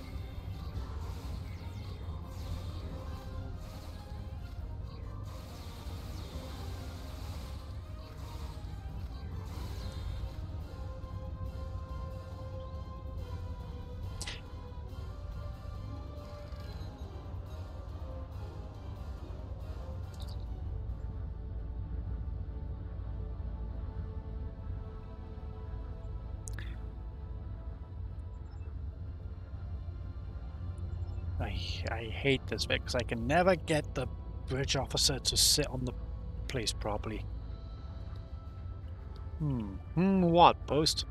I hate this bit because I can never get the bridge officer to sit on the place properly. What, Post?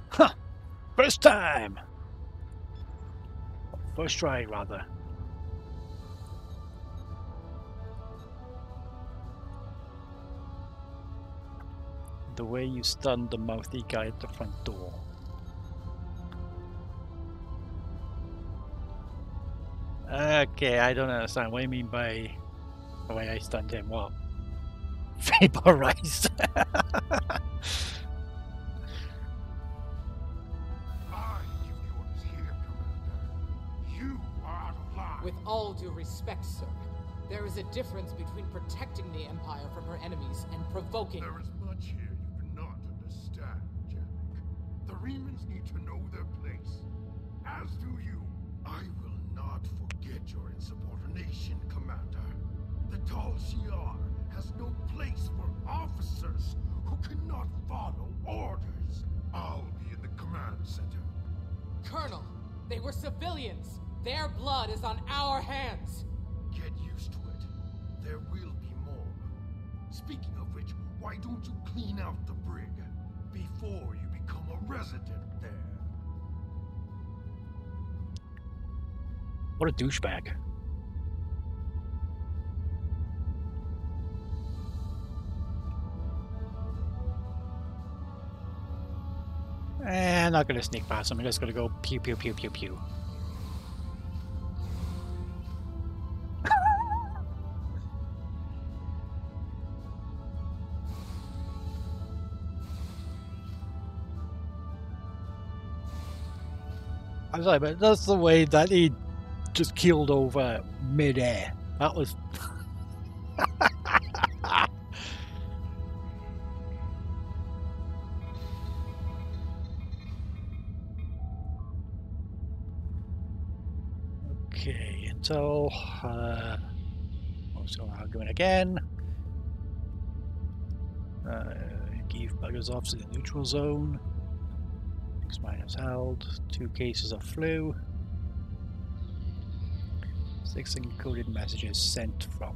Huh! First time! First try, rather. The way you stunned the mouthy guy at the front door. Okay, I don't understand. What do you mean by the way I stunned him? What? Vaporized? You are out of line. With all due respect, sir, there is a difference between protecting the Empire from her enemies and provoking. There is much here you do not understand, Jack. The Remans need to know their place, as do you. I will not forget your insubordination, Commander. The Tal Shiar has no place for officers who cannot follow orders. I'll be in the command center. Colonel, they were civilians. Their blood is on our hands. Get used to it. There will be more. Speaking of which, why don't you clean out the brig before you become a resident there? What a douchebag. I'm not gonna sneak past him. I'm just gonna go pew pew pew pew pew. I'm sorry, but that's the way that he just keeled over mid-air. That was... Okay, until... so I'm going again. Give buggers off to the neutral zone. X- held. 2 cases of flu. 6 encoded messages sent from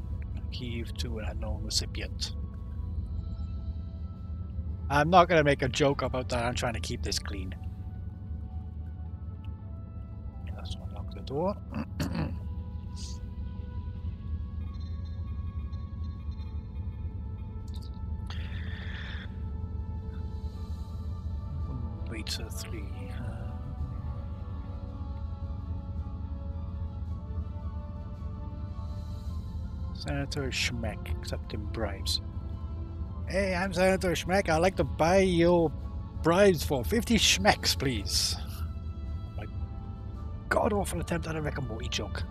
Kyiv to an unknown recipient. I'm not going to make a joke about that. I'm trying to keep this clean. Yeah, let's unlock the door. Beta 3. Senator Schmeck accepting bribes. Hey, I'm Senator Schmeck. I'd like to buy your bribes for 50 schmecks, please. My god awful attempt at a Rick and Morty joke.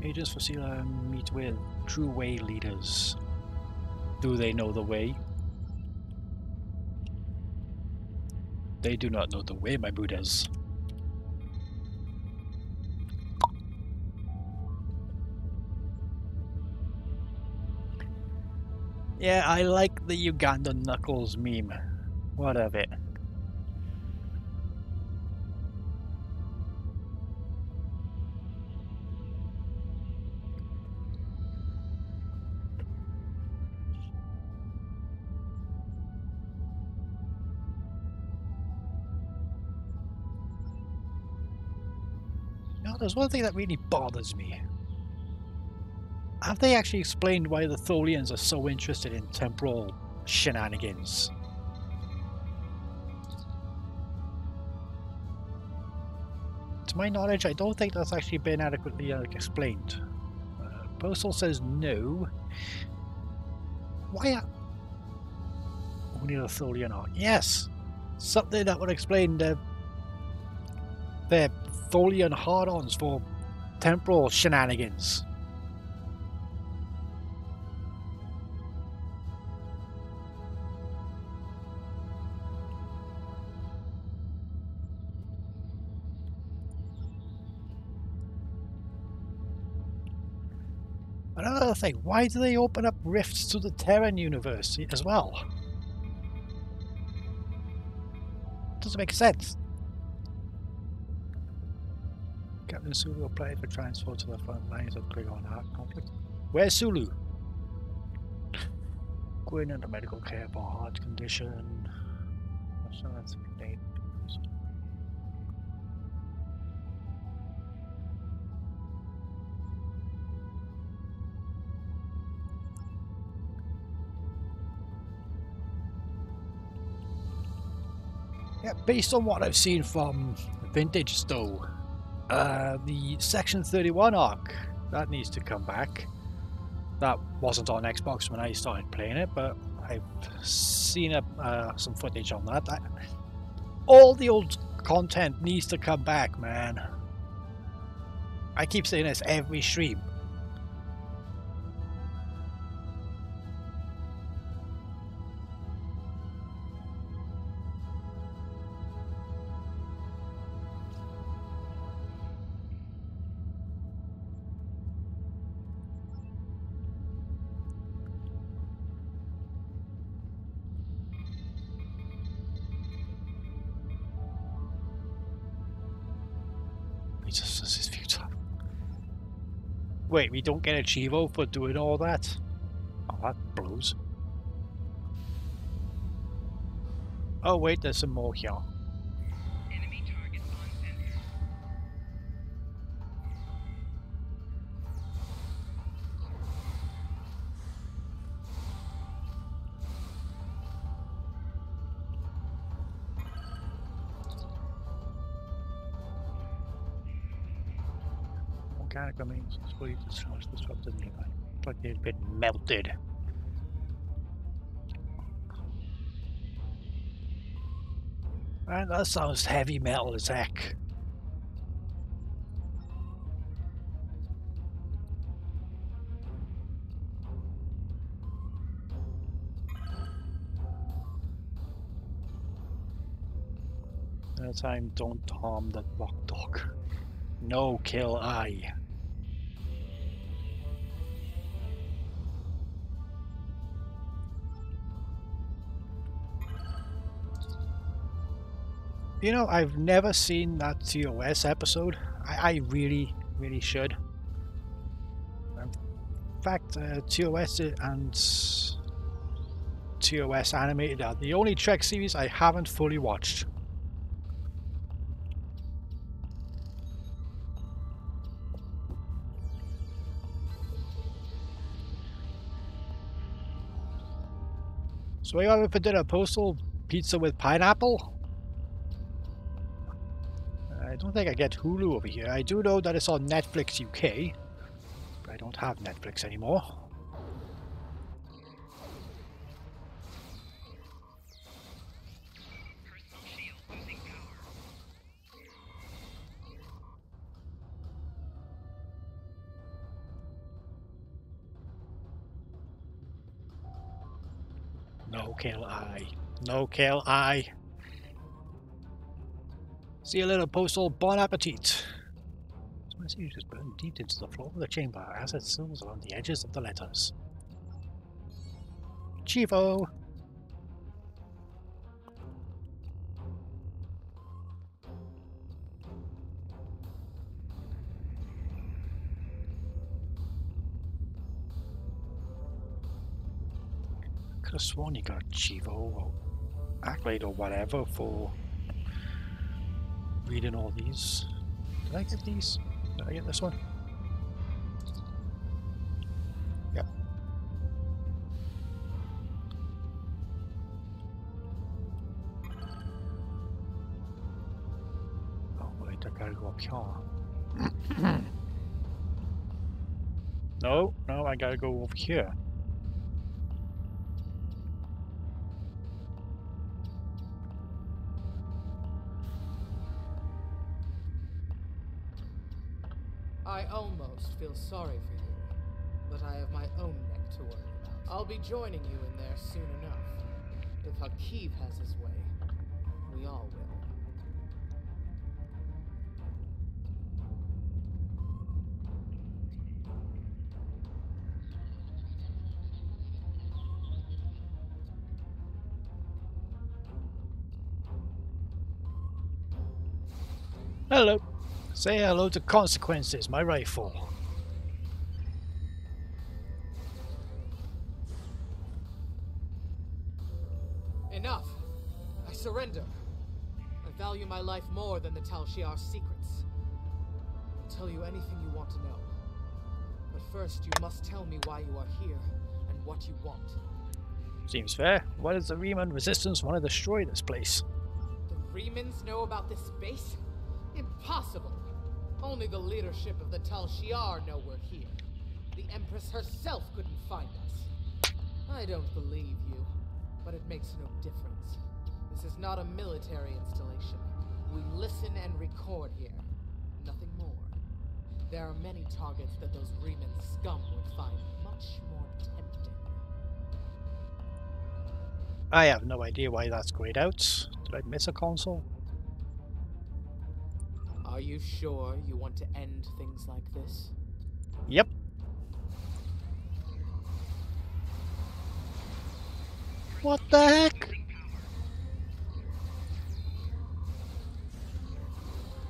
Agents for Sela meet with true way leaders. Do they know the way? They do not know the way, my Buddhas. Yeah, I like the Ugandan Knuckles meme. What of it? No, there's one thing that really bothers me. Have they actually explained why the Tholians are so interested in temporal shenanigans? To my knowledge, I don't think that's actually been adequately explained. Postal says no. Why are... Only the Tholian are... Yes! Something that would explain their Tholian hard-ons for temporal shenanigans. Another thing, why do they open up rifts to the Terran universe as well? Doesn't make sense. Captain Sulu applied for transfer to the front lines of Klingon conflict. Where's Sulu? Going into medical care for heart condition. Yeah, based on what I've seen from Vintage though, the Section 31 arc, that needs to come back. That wasn't on Xbox when I started playing it, but I've seen some footage on that. All the old content needs to come back, man. I keep saying this every stream. This is futile. Wait, we don't get a Chivo for doing all that? Oh, that blows. Oh wait, there's some more here. Enemy target on center. Organic remains fully disrupted nearby. Like they've been melted. And that sounds heavy metal as heck. Another time, don't harm the rock dog. No kill I. You know, I've never seen that TOS episode. I really, really should. In fact, TOS and TOS Animated are the only Trek series I haven't fully watched. So are you having for dinner? Postal pizza with pineapple? I don't think I get Hulu over here. I do know that it's on Netflix UK, but I don't have Netflix anymore. Personal shield losing power. No kill I. No kill I. See you later, Postal. Bon appetit. This message is burned deep into the floor of the chamber as it seals around the edges of the letters. Chivo! Could have sworn you got Chivo or accolade or whatever for reading all these. Did I get these? Did I get this one? Yep. Oh wait, I gotta go up here. No, I gotta go over here. I almost feel sorry for you, but I have my own neck to worry about. I'll be joining you in there soon enough. If Hakeeb has his way, we all will. Hello. Say hello to Consequences, my rifle. Enough! I surrender. I value my life more than the Tal Shiar's secrets. I'll tell you anything you want to know. But first, you must tell me why you are here and what you want. Seems fair. Why does the Riemann Resistance want to destroy this place? The Remans know about this base? Impossible! Only the leadership of the Tal Shiar know we're here. The Empress herself couldn't find us. I don't believe you, but it makes no difference. This is not a military installation. We listen and record here. Nothing more. There are many targets that those Riemann scum would find much more tempting. I have no idea why that's grayed out. Did I miss a console? Are you sure you want to end things like this? Yep. What the heck?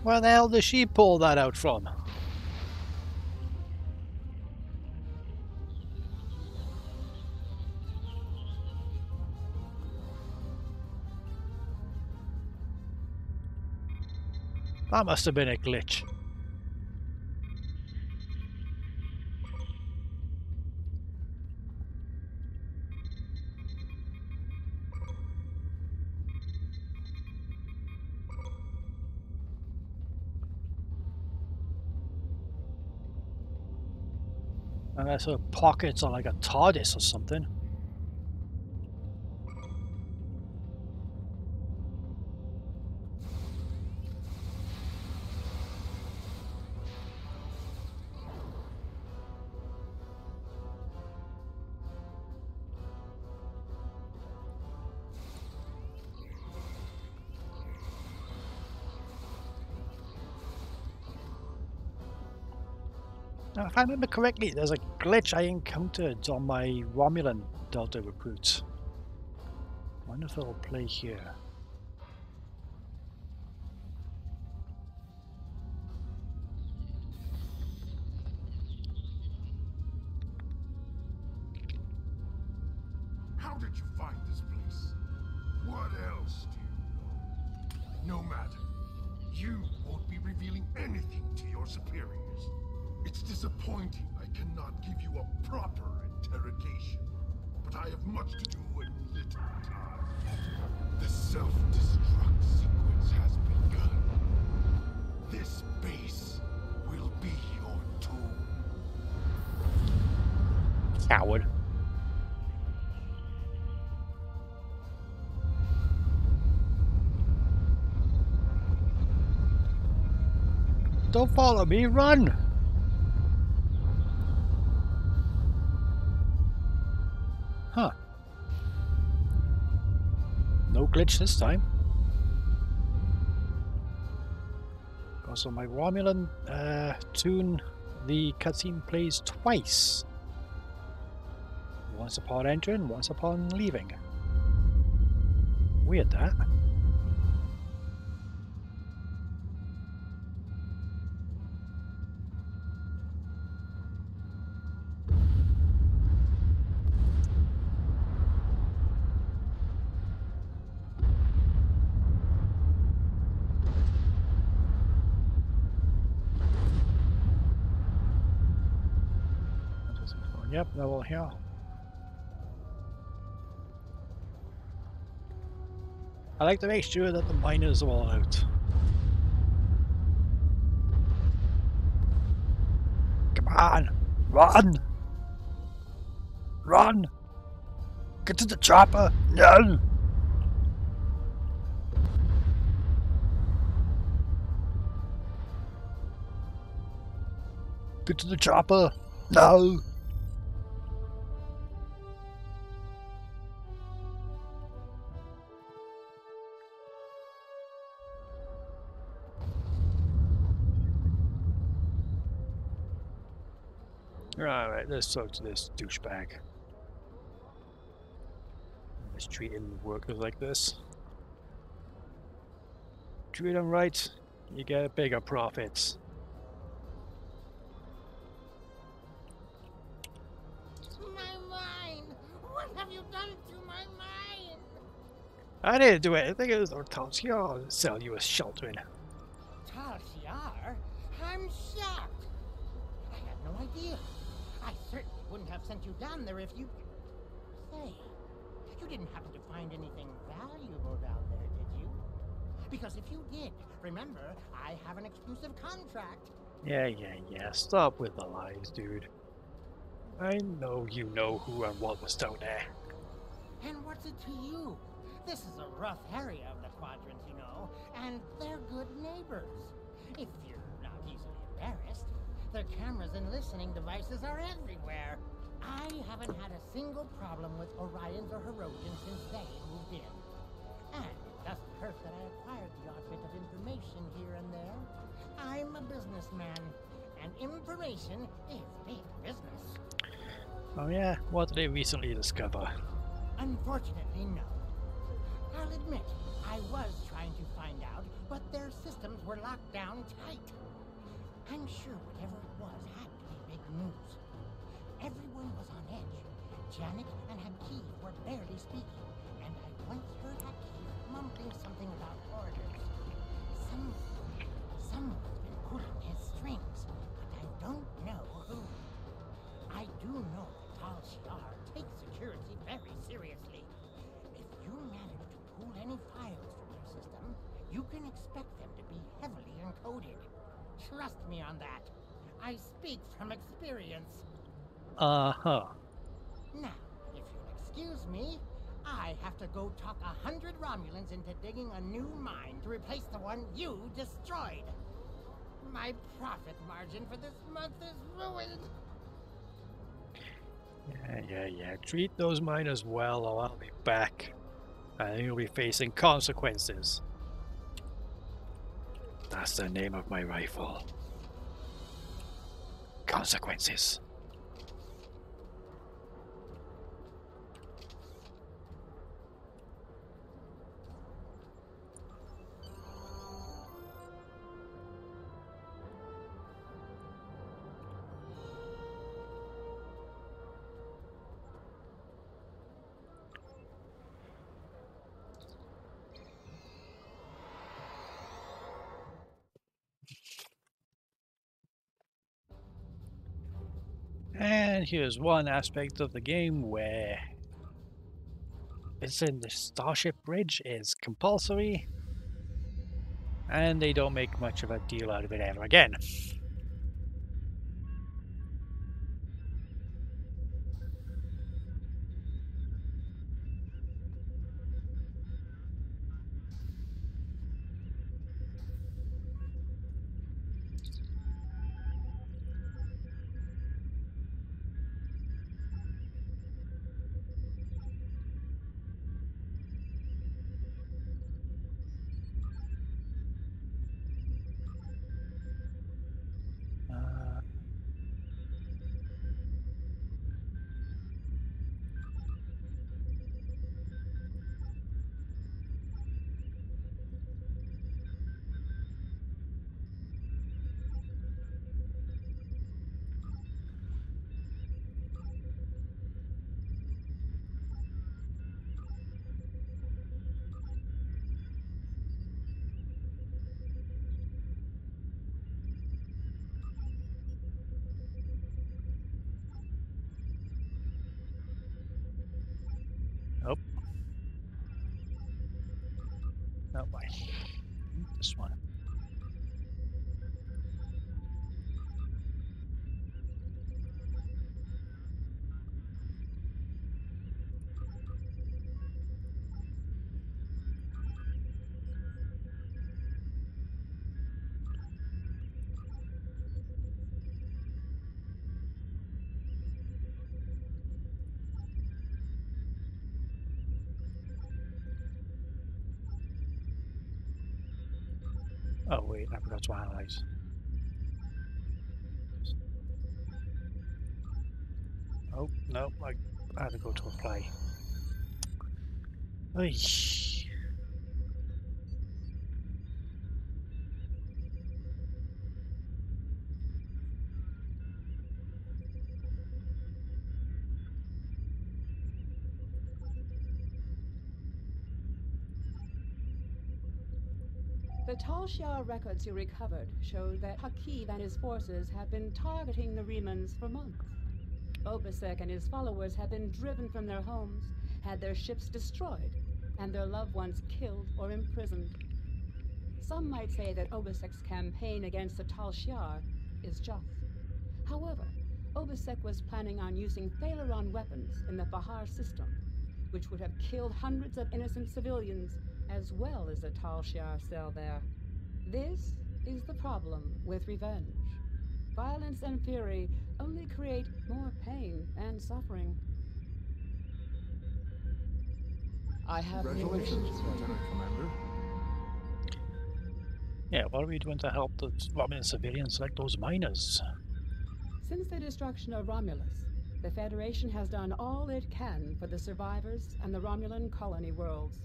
Where the hell did she pull that out from? That must have been a glitch. Unless her pockets are like a TARDIS or something. Now, if I remember correctly, there's a glitch I encountered on my Romulan Delta recruits. I wonder if it'll play here. How did you find this place? What else do you know? No matter. You won't be revealing anything to your superiors. It's disappointing I cannot give you a proper interrogation, but I have much to do in little time. The self-destruct sequence has begun. This base will be your tomb. Coward. Don't follow me, run! Huh. No glitch this time. Also, my Romulan tune, the cutscene plays twice. Once upon entering, once upon leaving. Weird that. Yep, they're all here. I like to make sure that the miners are all out. Come on! Run! Run! Get to the chopper! No! Get to the chopper! No! Alright, let's talk to this douchebag. Let's treat him workers like this. Treat him right, You get bigger profits. My mind! What have you done to my mind? I didn't do anything. It was our Tal'Siar sell you a sheltering. Tal'Siar? I'm shocked. I had no idea. I certainly wouldn't have sent you down there if you... Say, you didn't happen to find anything valuable down there, did you? Because if you did, remember, I have an exclusive contract. Yeah. Stop with the lies, dude. I know you know who and what was down there. And what's it to you? This is a rough area of the Quadrant, you know, and they're good neighbors. If you're not easily embarrassed, their cameras and listening devices are everywhere. I haven't had a single problem with Orions or Herodians since they moved in. And it doesn't hurt that I acquired the odd bit of information here and there. I'm a businessman, and information is big business. Oh yeah? What did they recently discover? Unfortunately, no. I'll admit, I was trying to find out, but their systems were locked down tight. I'm sure whatever it was had to be big news. Everyone was on edge. Janik and Hakeem were barely speaking, and I once heard Hakeem mumbling something about orders. Someone's been pulling his strings, but I don't know who. I do know that Tal'Siar takes security very seriously. If you manage to pull any files from their system, you can expect them to be heavily encoded. Trust me on that. I speak from experience. Uh-huh. Now, if you'll excuse me, I have to go talk 100 Romulans into digging a new mine to replace the one you destroyed. My profit margin for this month is ruined. Yeah. Treat those miners well or I'll be back. And you'll be facing consequences. That's the name of my rifle. Consequences. And here's one aspect of the game where it's in the Starship Bridge is compulsory, and they don't make much of a deal out of it ever again. Nope. Not mine. This one. Oh wait, I forgot to analyze. Oh, no, I had to go to apply. Oy. The Tal Shiar records you recovered show that Hakiv and his forces have been targeting the Remans for months. Obasek and his followers have been driven from their homes, had their ships destroyed, and their loved ones killed or imprisoned. Some might say that Obasek's campaign against the Tal Shiar is just. However, Obasek was planning on using Thaleron weapons in the Fahar system, which would have killed hundreds of innocent civilians, as well as the Tal Shiar cell there. This is the problem with revenge. Violence and fury only create more pain and suffering. I have Congratulations, Lieutenant Commander. Yeah, what are we doing to help the Romulan civilians like those miners? Since the destruction of Romulus, the Federation has done all it can for the survivors and the Romulan colony worlds.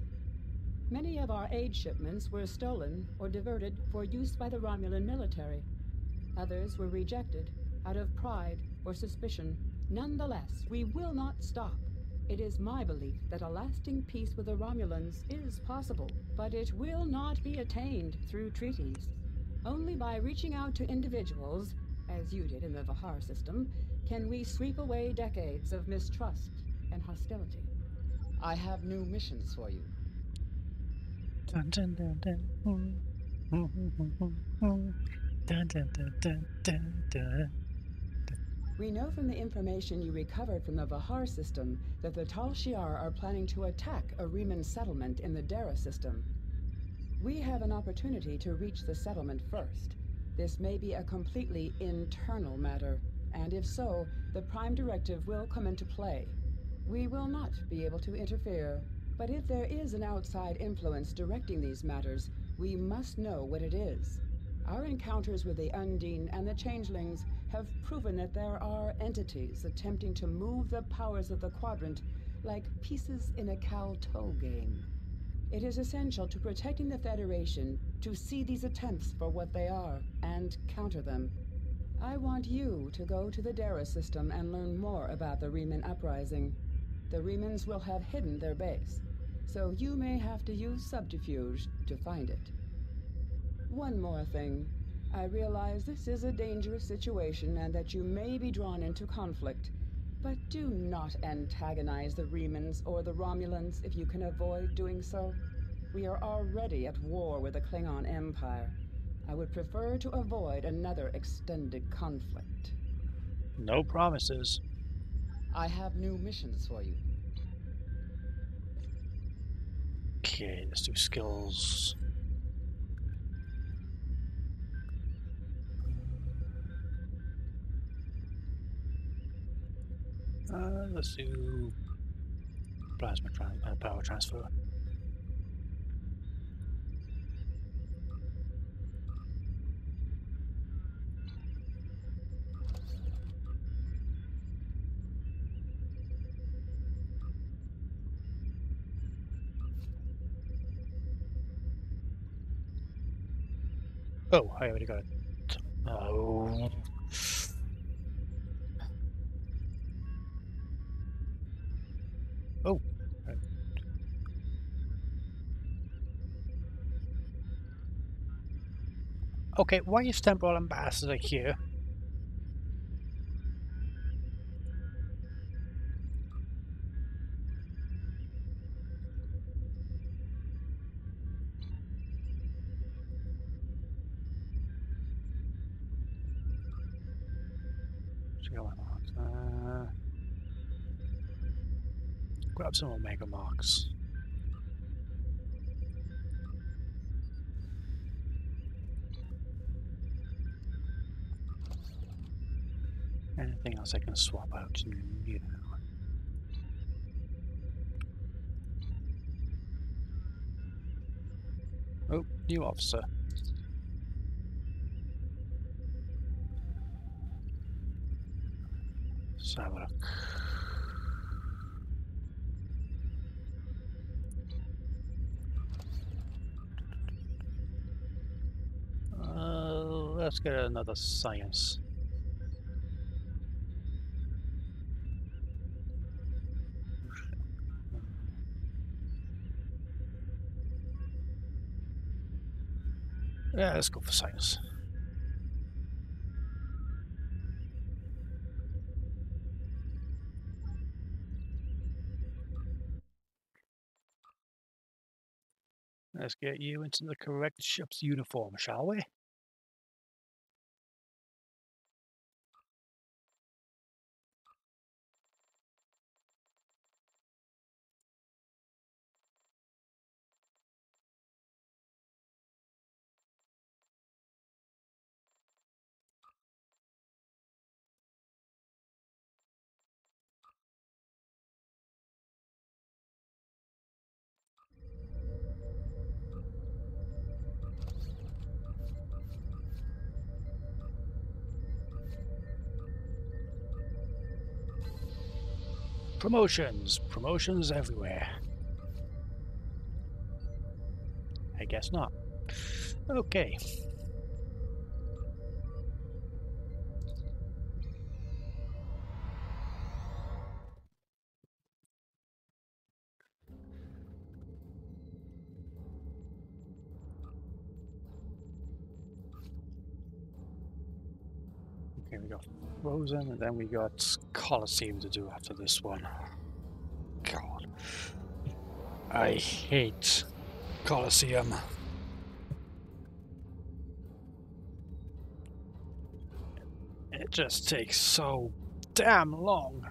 Many of our aid shipments were stolen or diverted for use by the Romulan military. Others were rejected out of pride or suspicion. Nonetheless, we will not stop. It is my belief that a lasting peace with the Romulans is possible, but it will not be attained through treaties. Only by reaching out to individuals, as you did in the Vahar system, can we sweep away decades of mistrust and hostility. I have new missions for you. Dun, dun, dun, dun. Dun, dun, dun, dun, dun, dun. We know from the information you recovered from the Vahar system that the Tal Shiar are planning to attack a Reman settlement in the Dara system. We have an opportunity to reach the settlement first. This may be a completely internal matter, and if so, the Prime Directive will come into play. We will not be able to interfere, but if there is an outside influence directing these matters, we must know what it is. Our encounters with the Undine and the Changelings have proven that there are entities attempting to move the powers of the Quadrant like pieces in a cow-toe game. It is essential to protecting the Federation to see these attempts for what they are and counter them. I want you to go to the Dara system and learn more about the Reman uprising. The Remans will have hidden their base, so you may have to use subterfuge to find it. One more thing. I realize this is a dangerous situation and that you may be drawn into conflict, but do not antagonize the Remans or the Romulans if you can avoid doing so. We are already at war with the Klingon Empire. I would prefer to avoid another extended conflict. No promises. I have new missions for you. Okay, let's do skills. Let's do plasma power transfer. Oh, I already got it. Oh. Oh. Okay, why is Temporal Ambassador here? Grab some Omega marks. Anything else I can swap out? Yeah. Oh, new officer. Let's have a look. Let's get another science. Yeah, let's go for science. Let's get you into the correct ship's uniform, shall we? Promotions! Promotions everywhere. I guess not. Okay. Okay, we got Frozen, and then we got Colosseum to do after this one. God. I hate Colosseum. It just takes so damn long.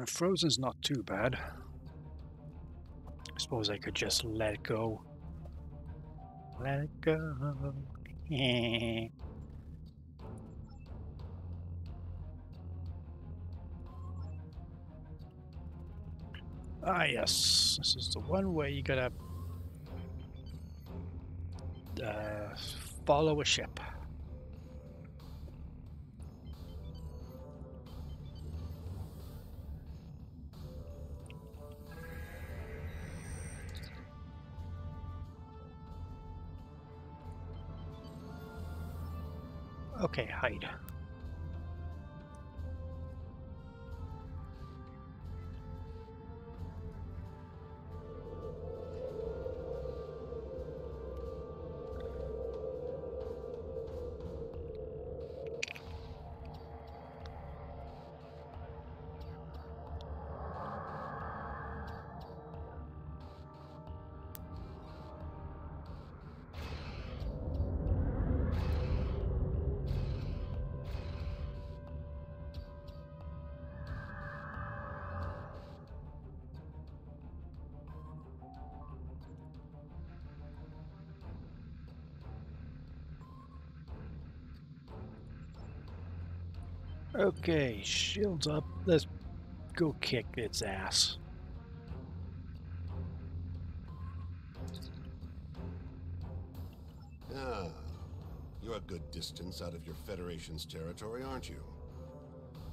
Frozen's not too bad. I suppose I could just let it go. Let it go. Ah, yes. This is the one where you gotta follow a ship. Okay, hide. Okay, shields up. Let's go kick its ass. Ah, you're a good distance out of your Federation's territory, aren't you?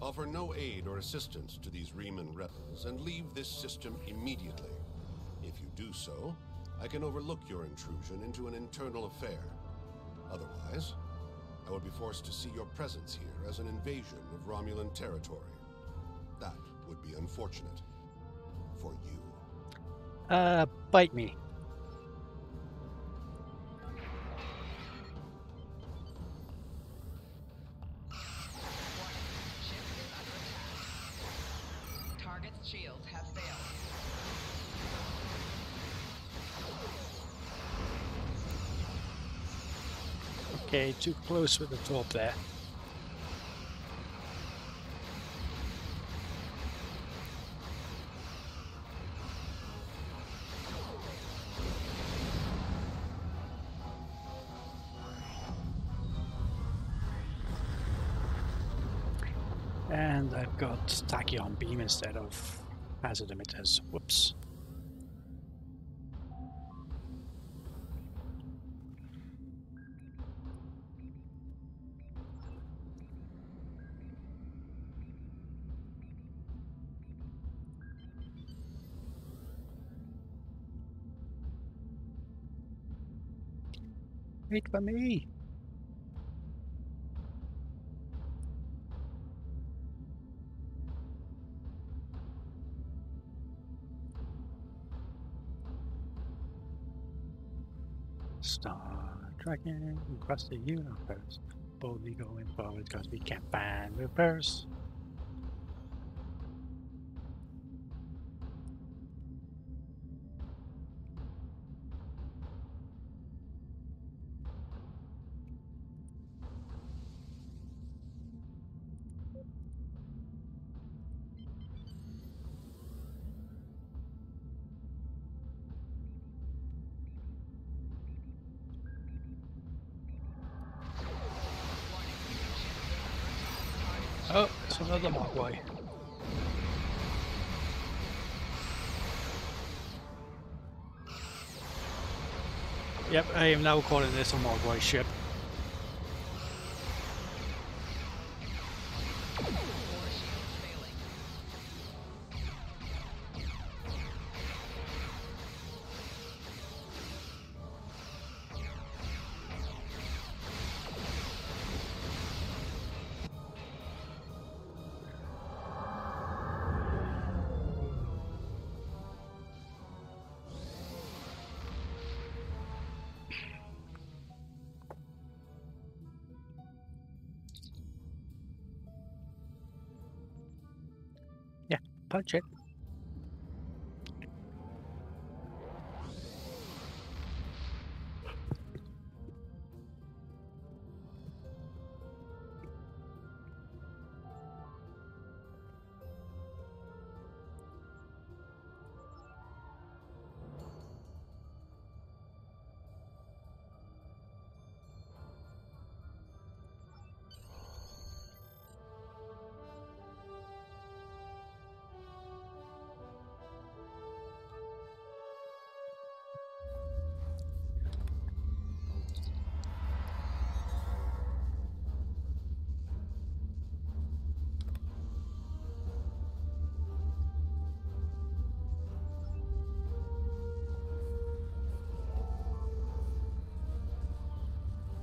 Offer no aid or assistance to these Riemann rebels and leave this system immediately. If you do so, I can overlook your intrusion into an internal affair. Otherwise, I would be forced to see your presence here as an invasion of Romulan territory. That would be unfortunate. For you. Bite me. Target's shields have failed. Okay, too close with the top there. And I've got tachyon beam instead of hazard emitters. Whoops. Wait for me. Star trekking across the universe. Boldly going forward because we can't find reverse. Oh, it's another Mogwai. Yep, I am now calling this a Mogwai ship. Yeah, punch it.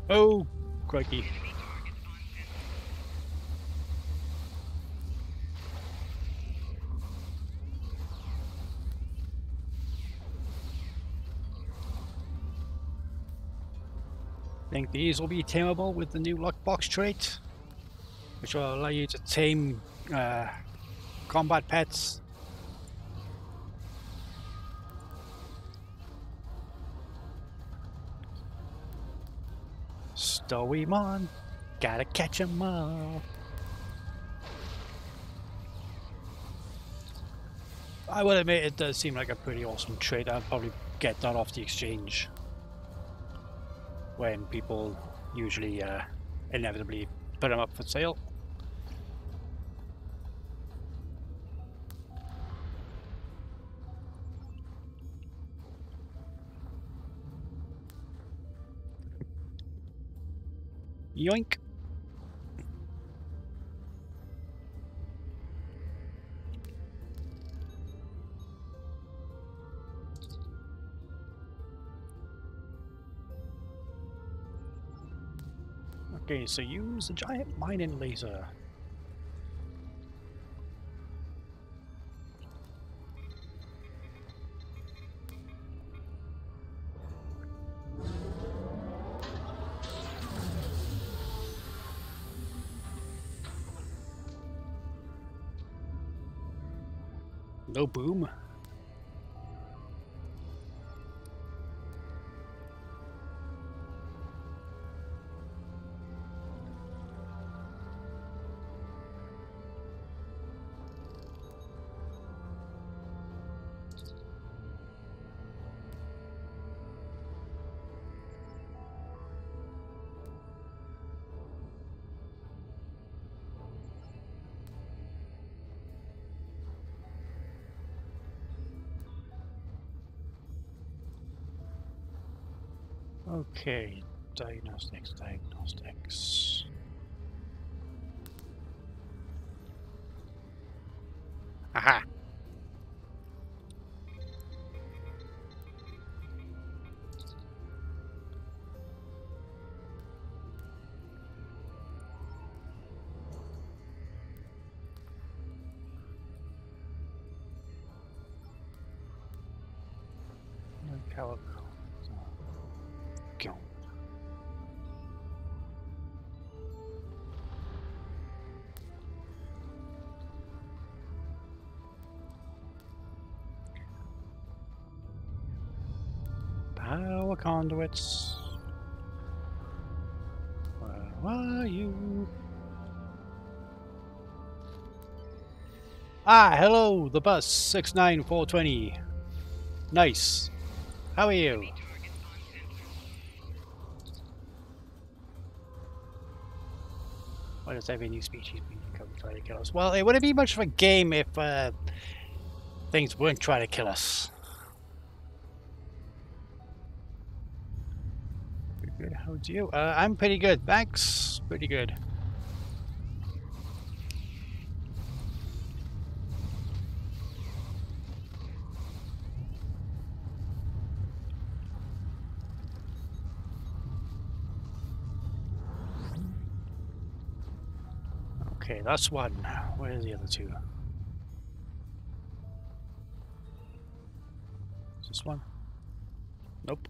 Oh, crikey. I think these will be tameable with the new lockbox trait, which will allow you to tame combat pets. Stow him on, gotta catch 'em all. I will admit it does seem like a pretty awesome trait. I'll probably get that off the exchange when people usually inevitably put them up for sale. Yoink. Okay, so use the giant mining laser. No boom. Okay, diagnostics. Aha! No caliber. conduits. Where are you? Ah, hello, the bus 69420. Nice. How are you? Why does every new species come try to kill us? Well, it wouldn't be much of a game if things weren't trying to kill us. Pretty good. How do you? I'm pretty good. Thanks. Pretty good. Okay, that's one. Where's the other two? Is this one? Nope.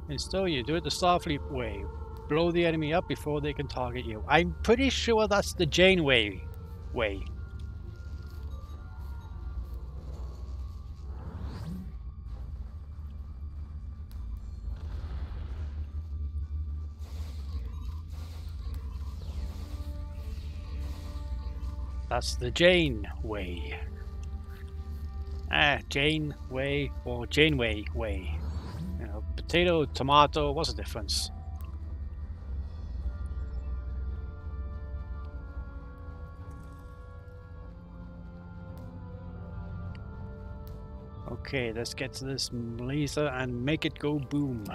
And still, you do it the Starfleet way. Blow the enemy up before they can target you. I'm pretty sure that's the Janeway way. That's the Jane way. Jane way or Janeway way. You know, potato, tomato, what's the difference? Okay, let's get to this laser and make it go boom.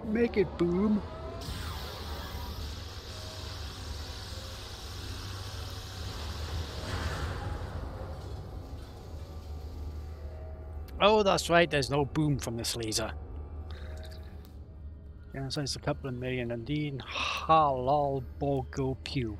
Make it boom. Oh, that's right, there's no boom from this laser. Yeah, so it's a couple of million indeed. Halal Bogo Pew.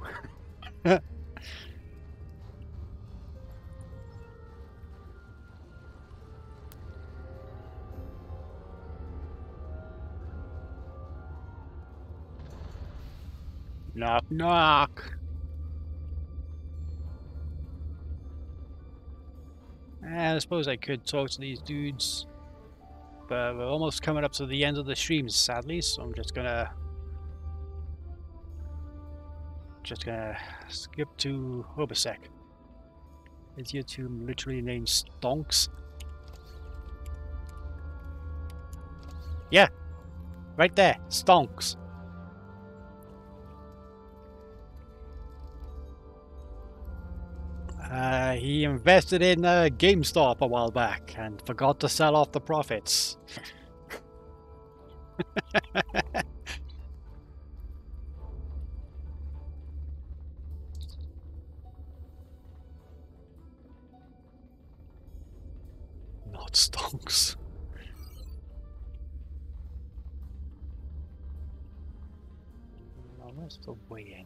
Knock, knock. I suppose I could talk to these dudes, but we're almost coming up to the end of the stream, sadly. So I'm just gonna skip to Obasek. Is your tomb literally named Stonks? Yeah, right there, Stonks. He invested in GameStop a while back and forgot to sell off the profits. Not stonks. No, that's the way in.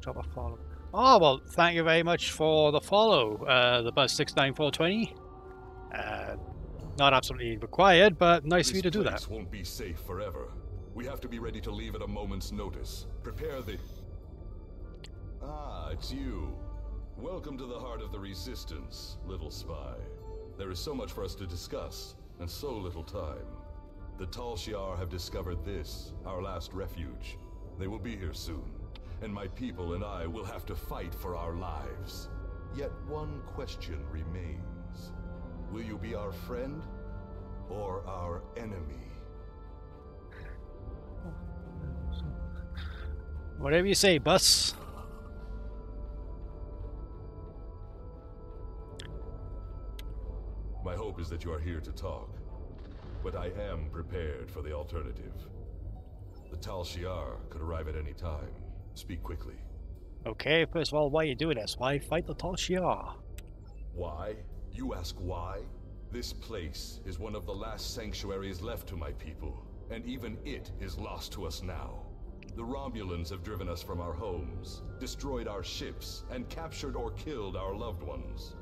Drop a follow. Oh, well, thank you very much for the follow, the Buzz 69420. Not absolutely required, but nice of you to do that. This place won't be safe forever. We have to be ready to leave at a moment's notice. Prepare the... Ah, it's you. Welcome to the heart of the Resistance, little spy. There is so much for us to discuss, and so little time. The Tal Shiar have discovered this, our last refuge. They will be here soon, and my people and I will have to fight for our lives. Yet one question remains. Will you be our friend, or our enemy? Whatever you say, Bus. My hope is that you are here to talk, but I am prepared for the alternative. The Tal Shiar could arrive at any time. Speak quickly. Okay, first of all, why are you doing this? Why fight the Tal Shiar? Why? You ask why? This place is one of the last sanctuaries left to my people, and even it is lost to us now. The Romulans have driven us from our homes, destroyed our ships, and captured or killed our loved ones.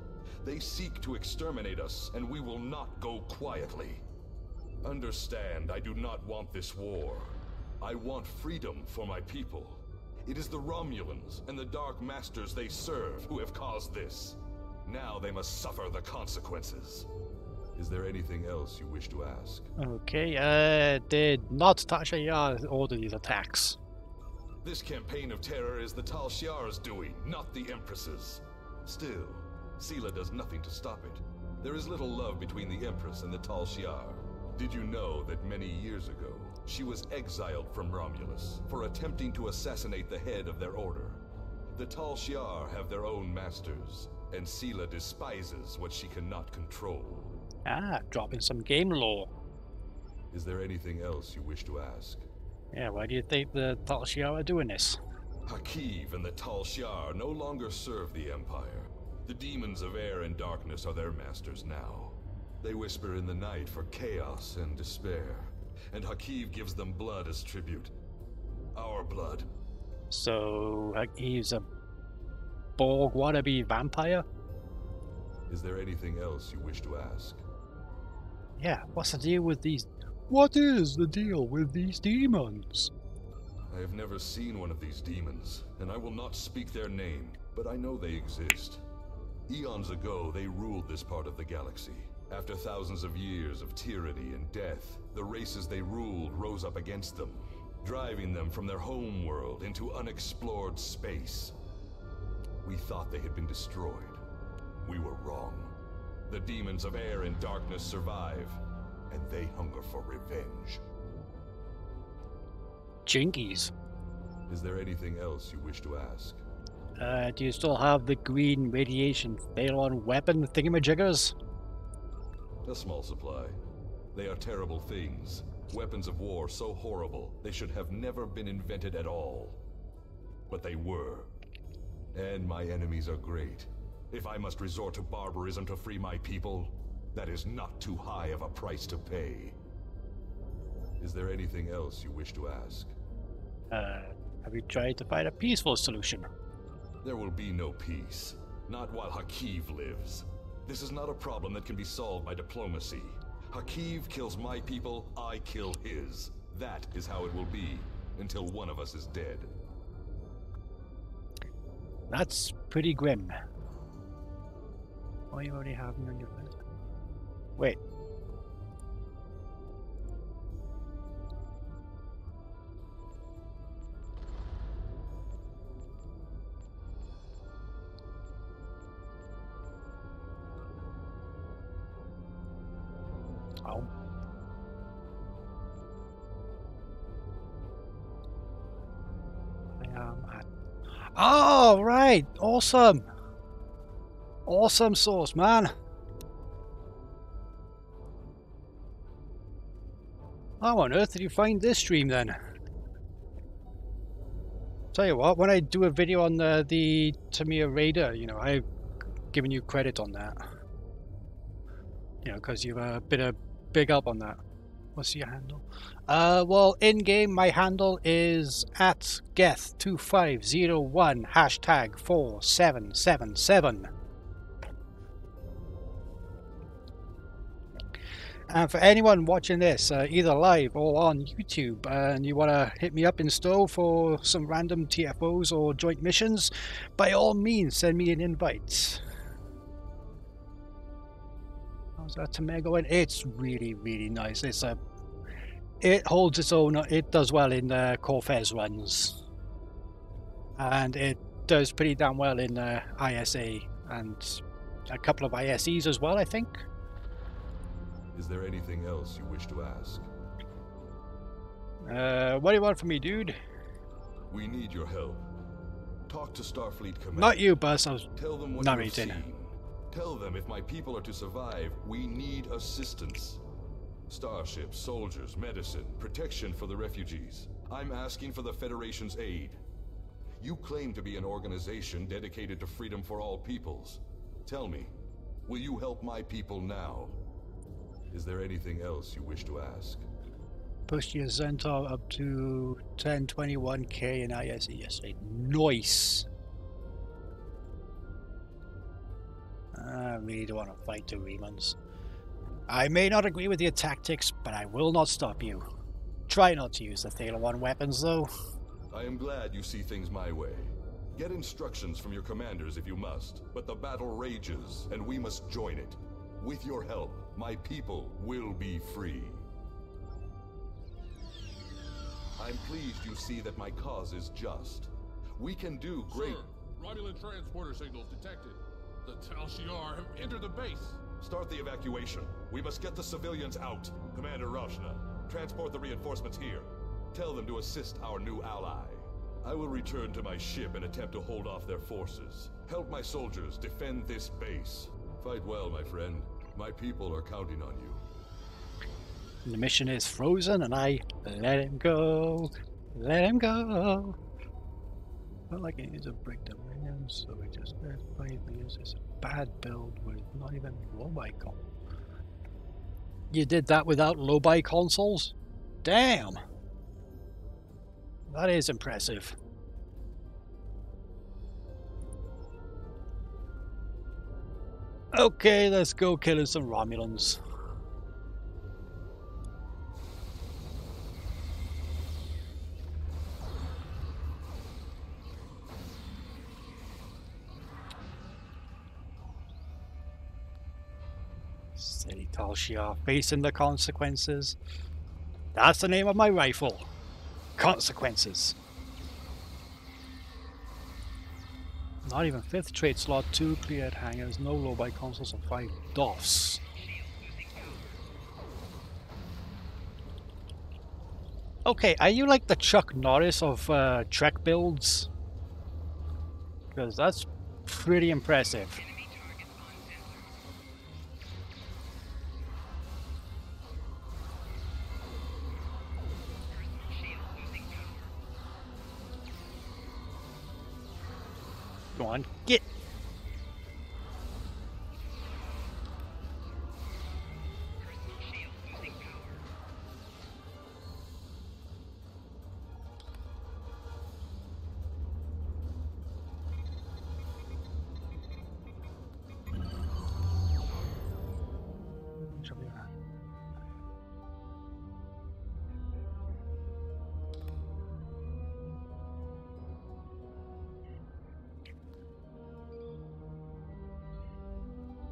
They seek to exterminate us, and we will not go quietly. Understand, I do not want this war. I want freedom for my people. It is the Romulans and the Dark Masters they serve who have caused this. Now they must suffer the consequences. Is there anything else you wish to ask? Okay, did not Tal Shiar order these attacks? This campaign of terror is the Tal Shiar's doing, not the Empress's. Still, Sela does nothing to stop it. There is little love between the Empress and the Tal Shiar. Did you know that many years ago, she was exiled from Romulus for attempting to assassinate the head of their order? The Tal Shiar have their own masters, and Sela despises what she cannot control. Ah, dropping some game lore. Is there anything else you wish to ask? Yeah, why do you think the Tal Shiar are doing this? Hakiv and the Tal Shiar no longer serve the Empire. The demons of air and darkness are their masters now. They whisper in the night for chaos and despair, and Hakiv gives them blood as tribute. Our blood. So, Hakiv's a Borg wannabe vampire? Is there anything else you wish to ask? Yeah, what's the deal with these... What is the deal with these demons? I have never seen one of these demons, and I will not speak their name, but I know they exist. Eons ago, they ruled this part of the galaxy. After thousands of years of tyranny and death, the races they ruled rose up against them, driving them from their home world into unexplored space. We thought they had been destroyed. We were wrong. The demons of air and darkness survive, and they hunger for revenge. Jinkies. Is there anything else you wish to ask? Do you still have the green radiation Thalon weapon thingamajiggers? A small supply. They are terrible things. Weapons of war so horrible, they should have never been invented at all. But they were. And my enemies are great. If I must resort to barbarism to free my people, that is not too high of a price to pay. Is there anything else you wish to ask? Have you tried to find a peaceful solution? There will be no peace. Not while Hakiv lives. This is not a problem that can be solved by diplomacy. Hakiv kills my people, I kill his. That is how it will be, until one of us is dead. That's pretty grim. Oh, you already have me on your list. Wait. Oh. I am at... Oh, right! Awesome! Awesome source, man! How on earth did you find this stream then? Tell you what, when I do a video on the Tamir Raider, you know, I've given you credit on that. You know, because you've been a big help on that. What's your handle? Well, in-game, my handle is at Geth2501 #4777. And for anyone watching this, either live or on YouTube, and you want to hit me up in Stowe for some random TFOs or joint missions, by all means, send me an invite. How's that Tamir going? It's really, really nice. It holds its own. It does well in Corfez runs, and it does pretty damn well in ISA and a couple of ISEs as well, I think. Is there anything else you wish to ask? What do you want from me, dude? We need your help. Talk to Starfleet Command. Not you, Buzz. I was Tell them what narrating. you've seen. Tell them if my people are to survive, we need assistance. Starships, soldiers, medicine, protection for the refugees. I'm asking for the Federation's aid. You claim to be an organization dedicated to freedom for all peoples. Tell me, will you help my people now? Is there anything else you wish to ask? Push your Centaur up to 1021k in ISE yesterday. Nice. I really don't want to fight the Remans. I may not agree with your tactics, but I will not stop you. Try not to use the Thaler 1 weapons, though. I am glad you see things my way. Get instructions from your commanders if you must, but the battle rages, and we must join it. With your help, my people will be free. I'm pleased you see that my cause is just. We can do great... Sir, Romulan transporter signals detected. The Tal Shiar have entered the base. Start the evacuation. We must get the civilians out. Commander Rashna, transport the reinforcements here. Tell them to assist our new ally. I will return to my ship and attempt to hold off their forces. Help my soldiers defend this base. Fight well, my friend. My people are counting on you. The mission is frozen, and I let him go. Let him go. Not like it is a break the minions, so we just play this. It's a bad build with not even low-buy console. You did that without low-buy consoles? Damn! That is impressive. Okay, let's go killing some Romulans. Steady Tal Shiar, facing the consequences. That's the name of my rifle. Consequences. Not even 5th trade slot, 2 cleared hangars, no low-buy consoles, and 5 DOFs. Okay, are you like the Chuck Norris of Trek builds? Because that's pretty impressive. Go on, get!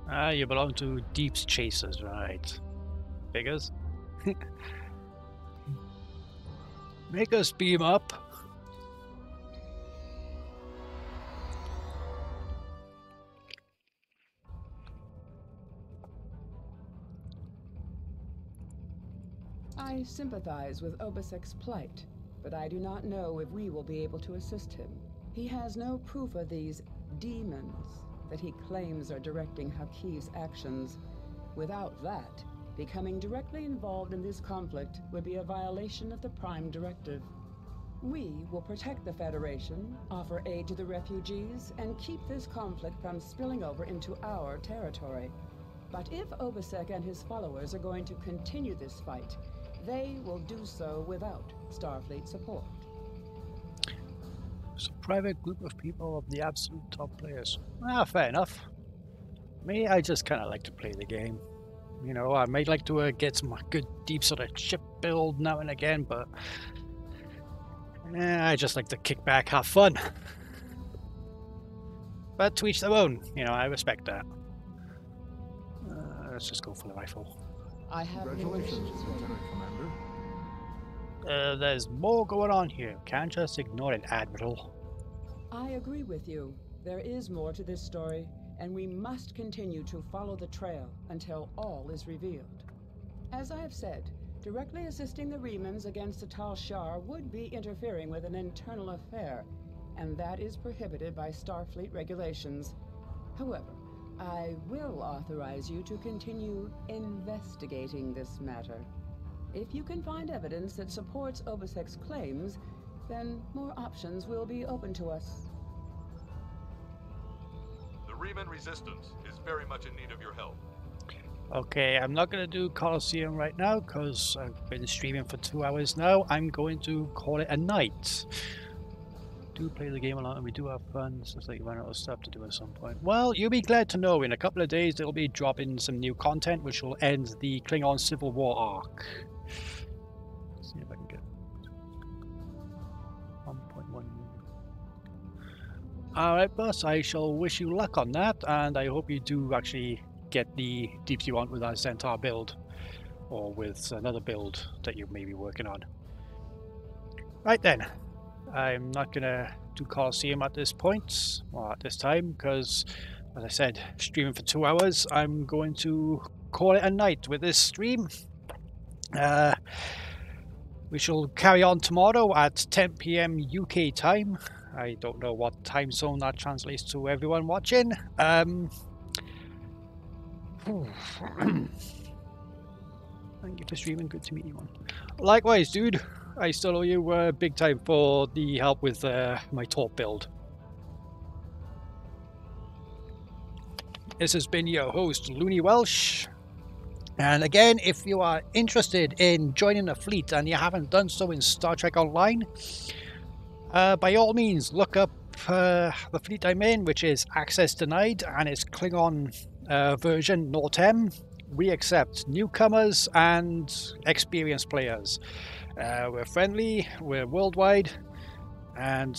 Ah, you belong to Deep's Chasers, right? Figures? Make us beam up. I sympathize with Obasek's plight, but I do not know if we will be able to assist him. He has no proof of these demons that he claims are directing Hakiv's actions. Without that, becoming directly involved in this conflict would be a violation of the Prime Directive. We will protect the Federation, offer aid to the refugees, and keep this conflict from spilling over into our territory. But if Obasek and his followers are going to continue this fight, they will do so without Starfleet support. It's a private group of people of the absolute top players. Ah, fair enough. Me, I just kind of like to play the game. You know, I might like to get some good deep sort of ship build now and again, but I just like to kick back, have fun. But to each their own, you know, I respect that. Let's just go for the rifle. I have Congratulations, Lieutenant Commander. There's more going on here. Can't just ignore it, Admiral. I agree with you. There is more to this story, and we must continue to follow the trail until all is revealed. As I have said, directly assisting the Remans against the Tal Shiar would be interfering with an internal affair, and that is prohibited by Starfleet regulations. However, I will authorize you to continue investigating this matter. If you can find evidence that supports Obasek's claims, then more options will be open to us. The Reman Resistance is very much in need of your help. Okay, I'm not going to do Colosseum right now because I've been streaming for 2 hours now. I'm going to call it a night. do play the game a lot and we do have fun. It's just like you run out of stuff to do at some point. Well, you'll be glad to know in a couple of days they'll be dropping some new content which will end the Klingon Civil War arc. Let's see if I can get 1.1. Alright, boss, I shall wish you luck on that, and I hope you do actually get the deep sea hunt with our Centaur build, or with another build that you may be working on. Right then. I'm not gonna do Coliseum at this point, or at this time, because, as I said, streaming for 2 hours. I'm going to call it a night with this stream. We shall carry on tomorrow at 10 PM UK time. I don't know what time zone that translates to everyone watching. Thank you for streaming, good to meet you. Likewise, dude. I still owe you big time for the help with my Torp build. This has been your host, Looney Welsh. And again, if you are interested in joining the fleet and you haven't done so in Star Trek Online, by all means, look up the fleet I'm in, which is Access Denied, and it's Klingon version Nortem. We accept newcomers and experienced players. We're friendly, we're worldwide, and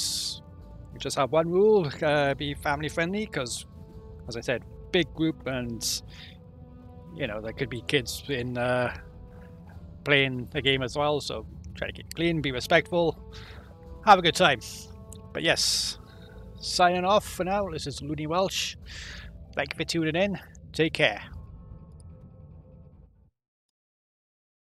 we just have one rule, be family friendly, because, as I said, big group, and, you know, there could be kids in playing the game as well, so try to keep it clean, be respectful, have a good time. But yes, signing off for now, this is Looney Welsh. Thank you for tuning in, take care.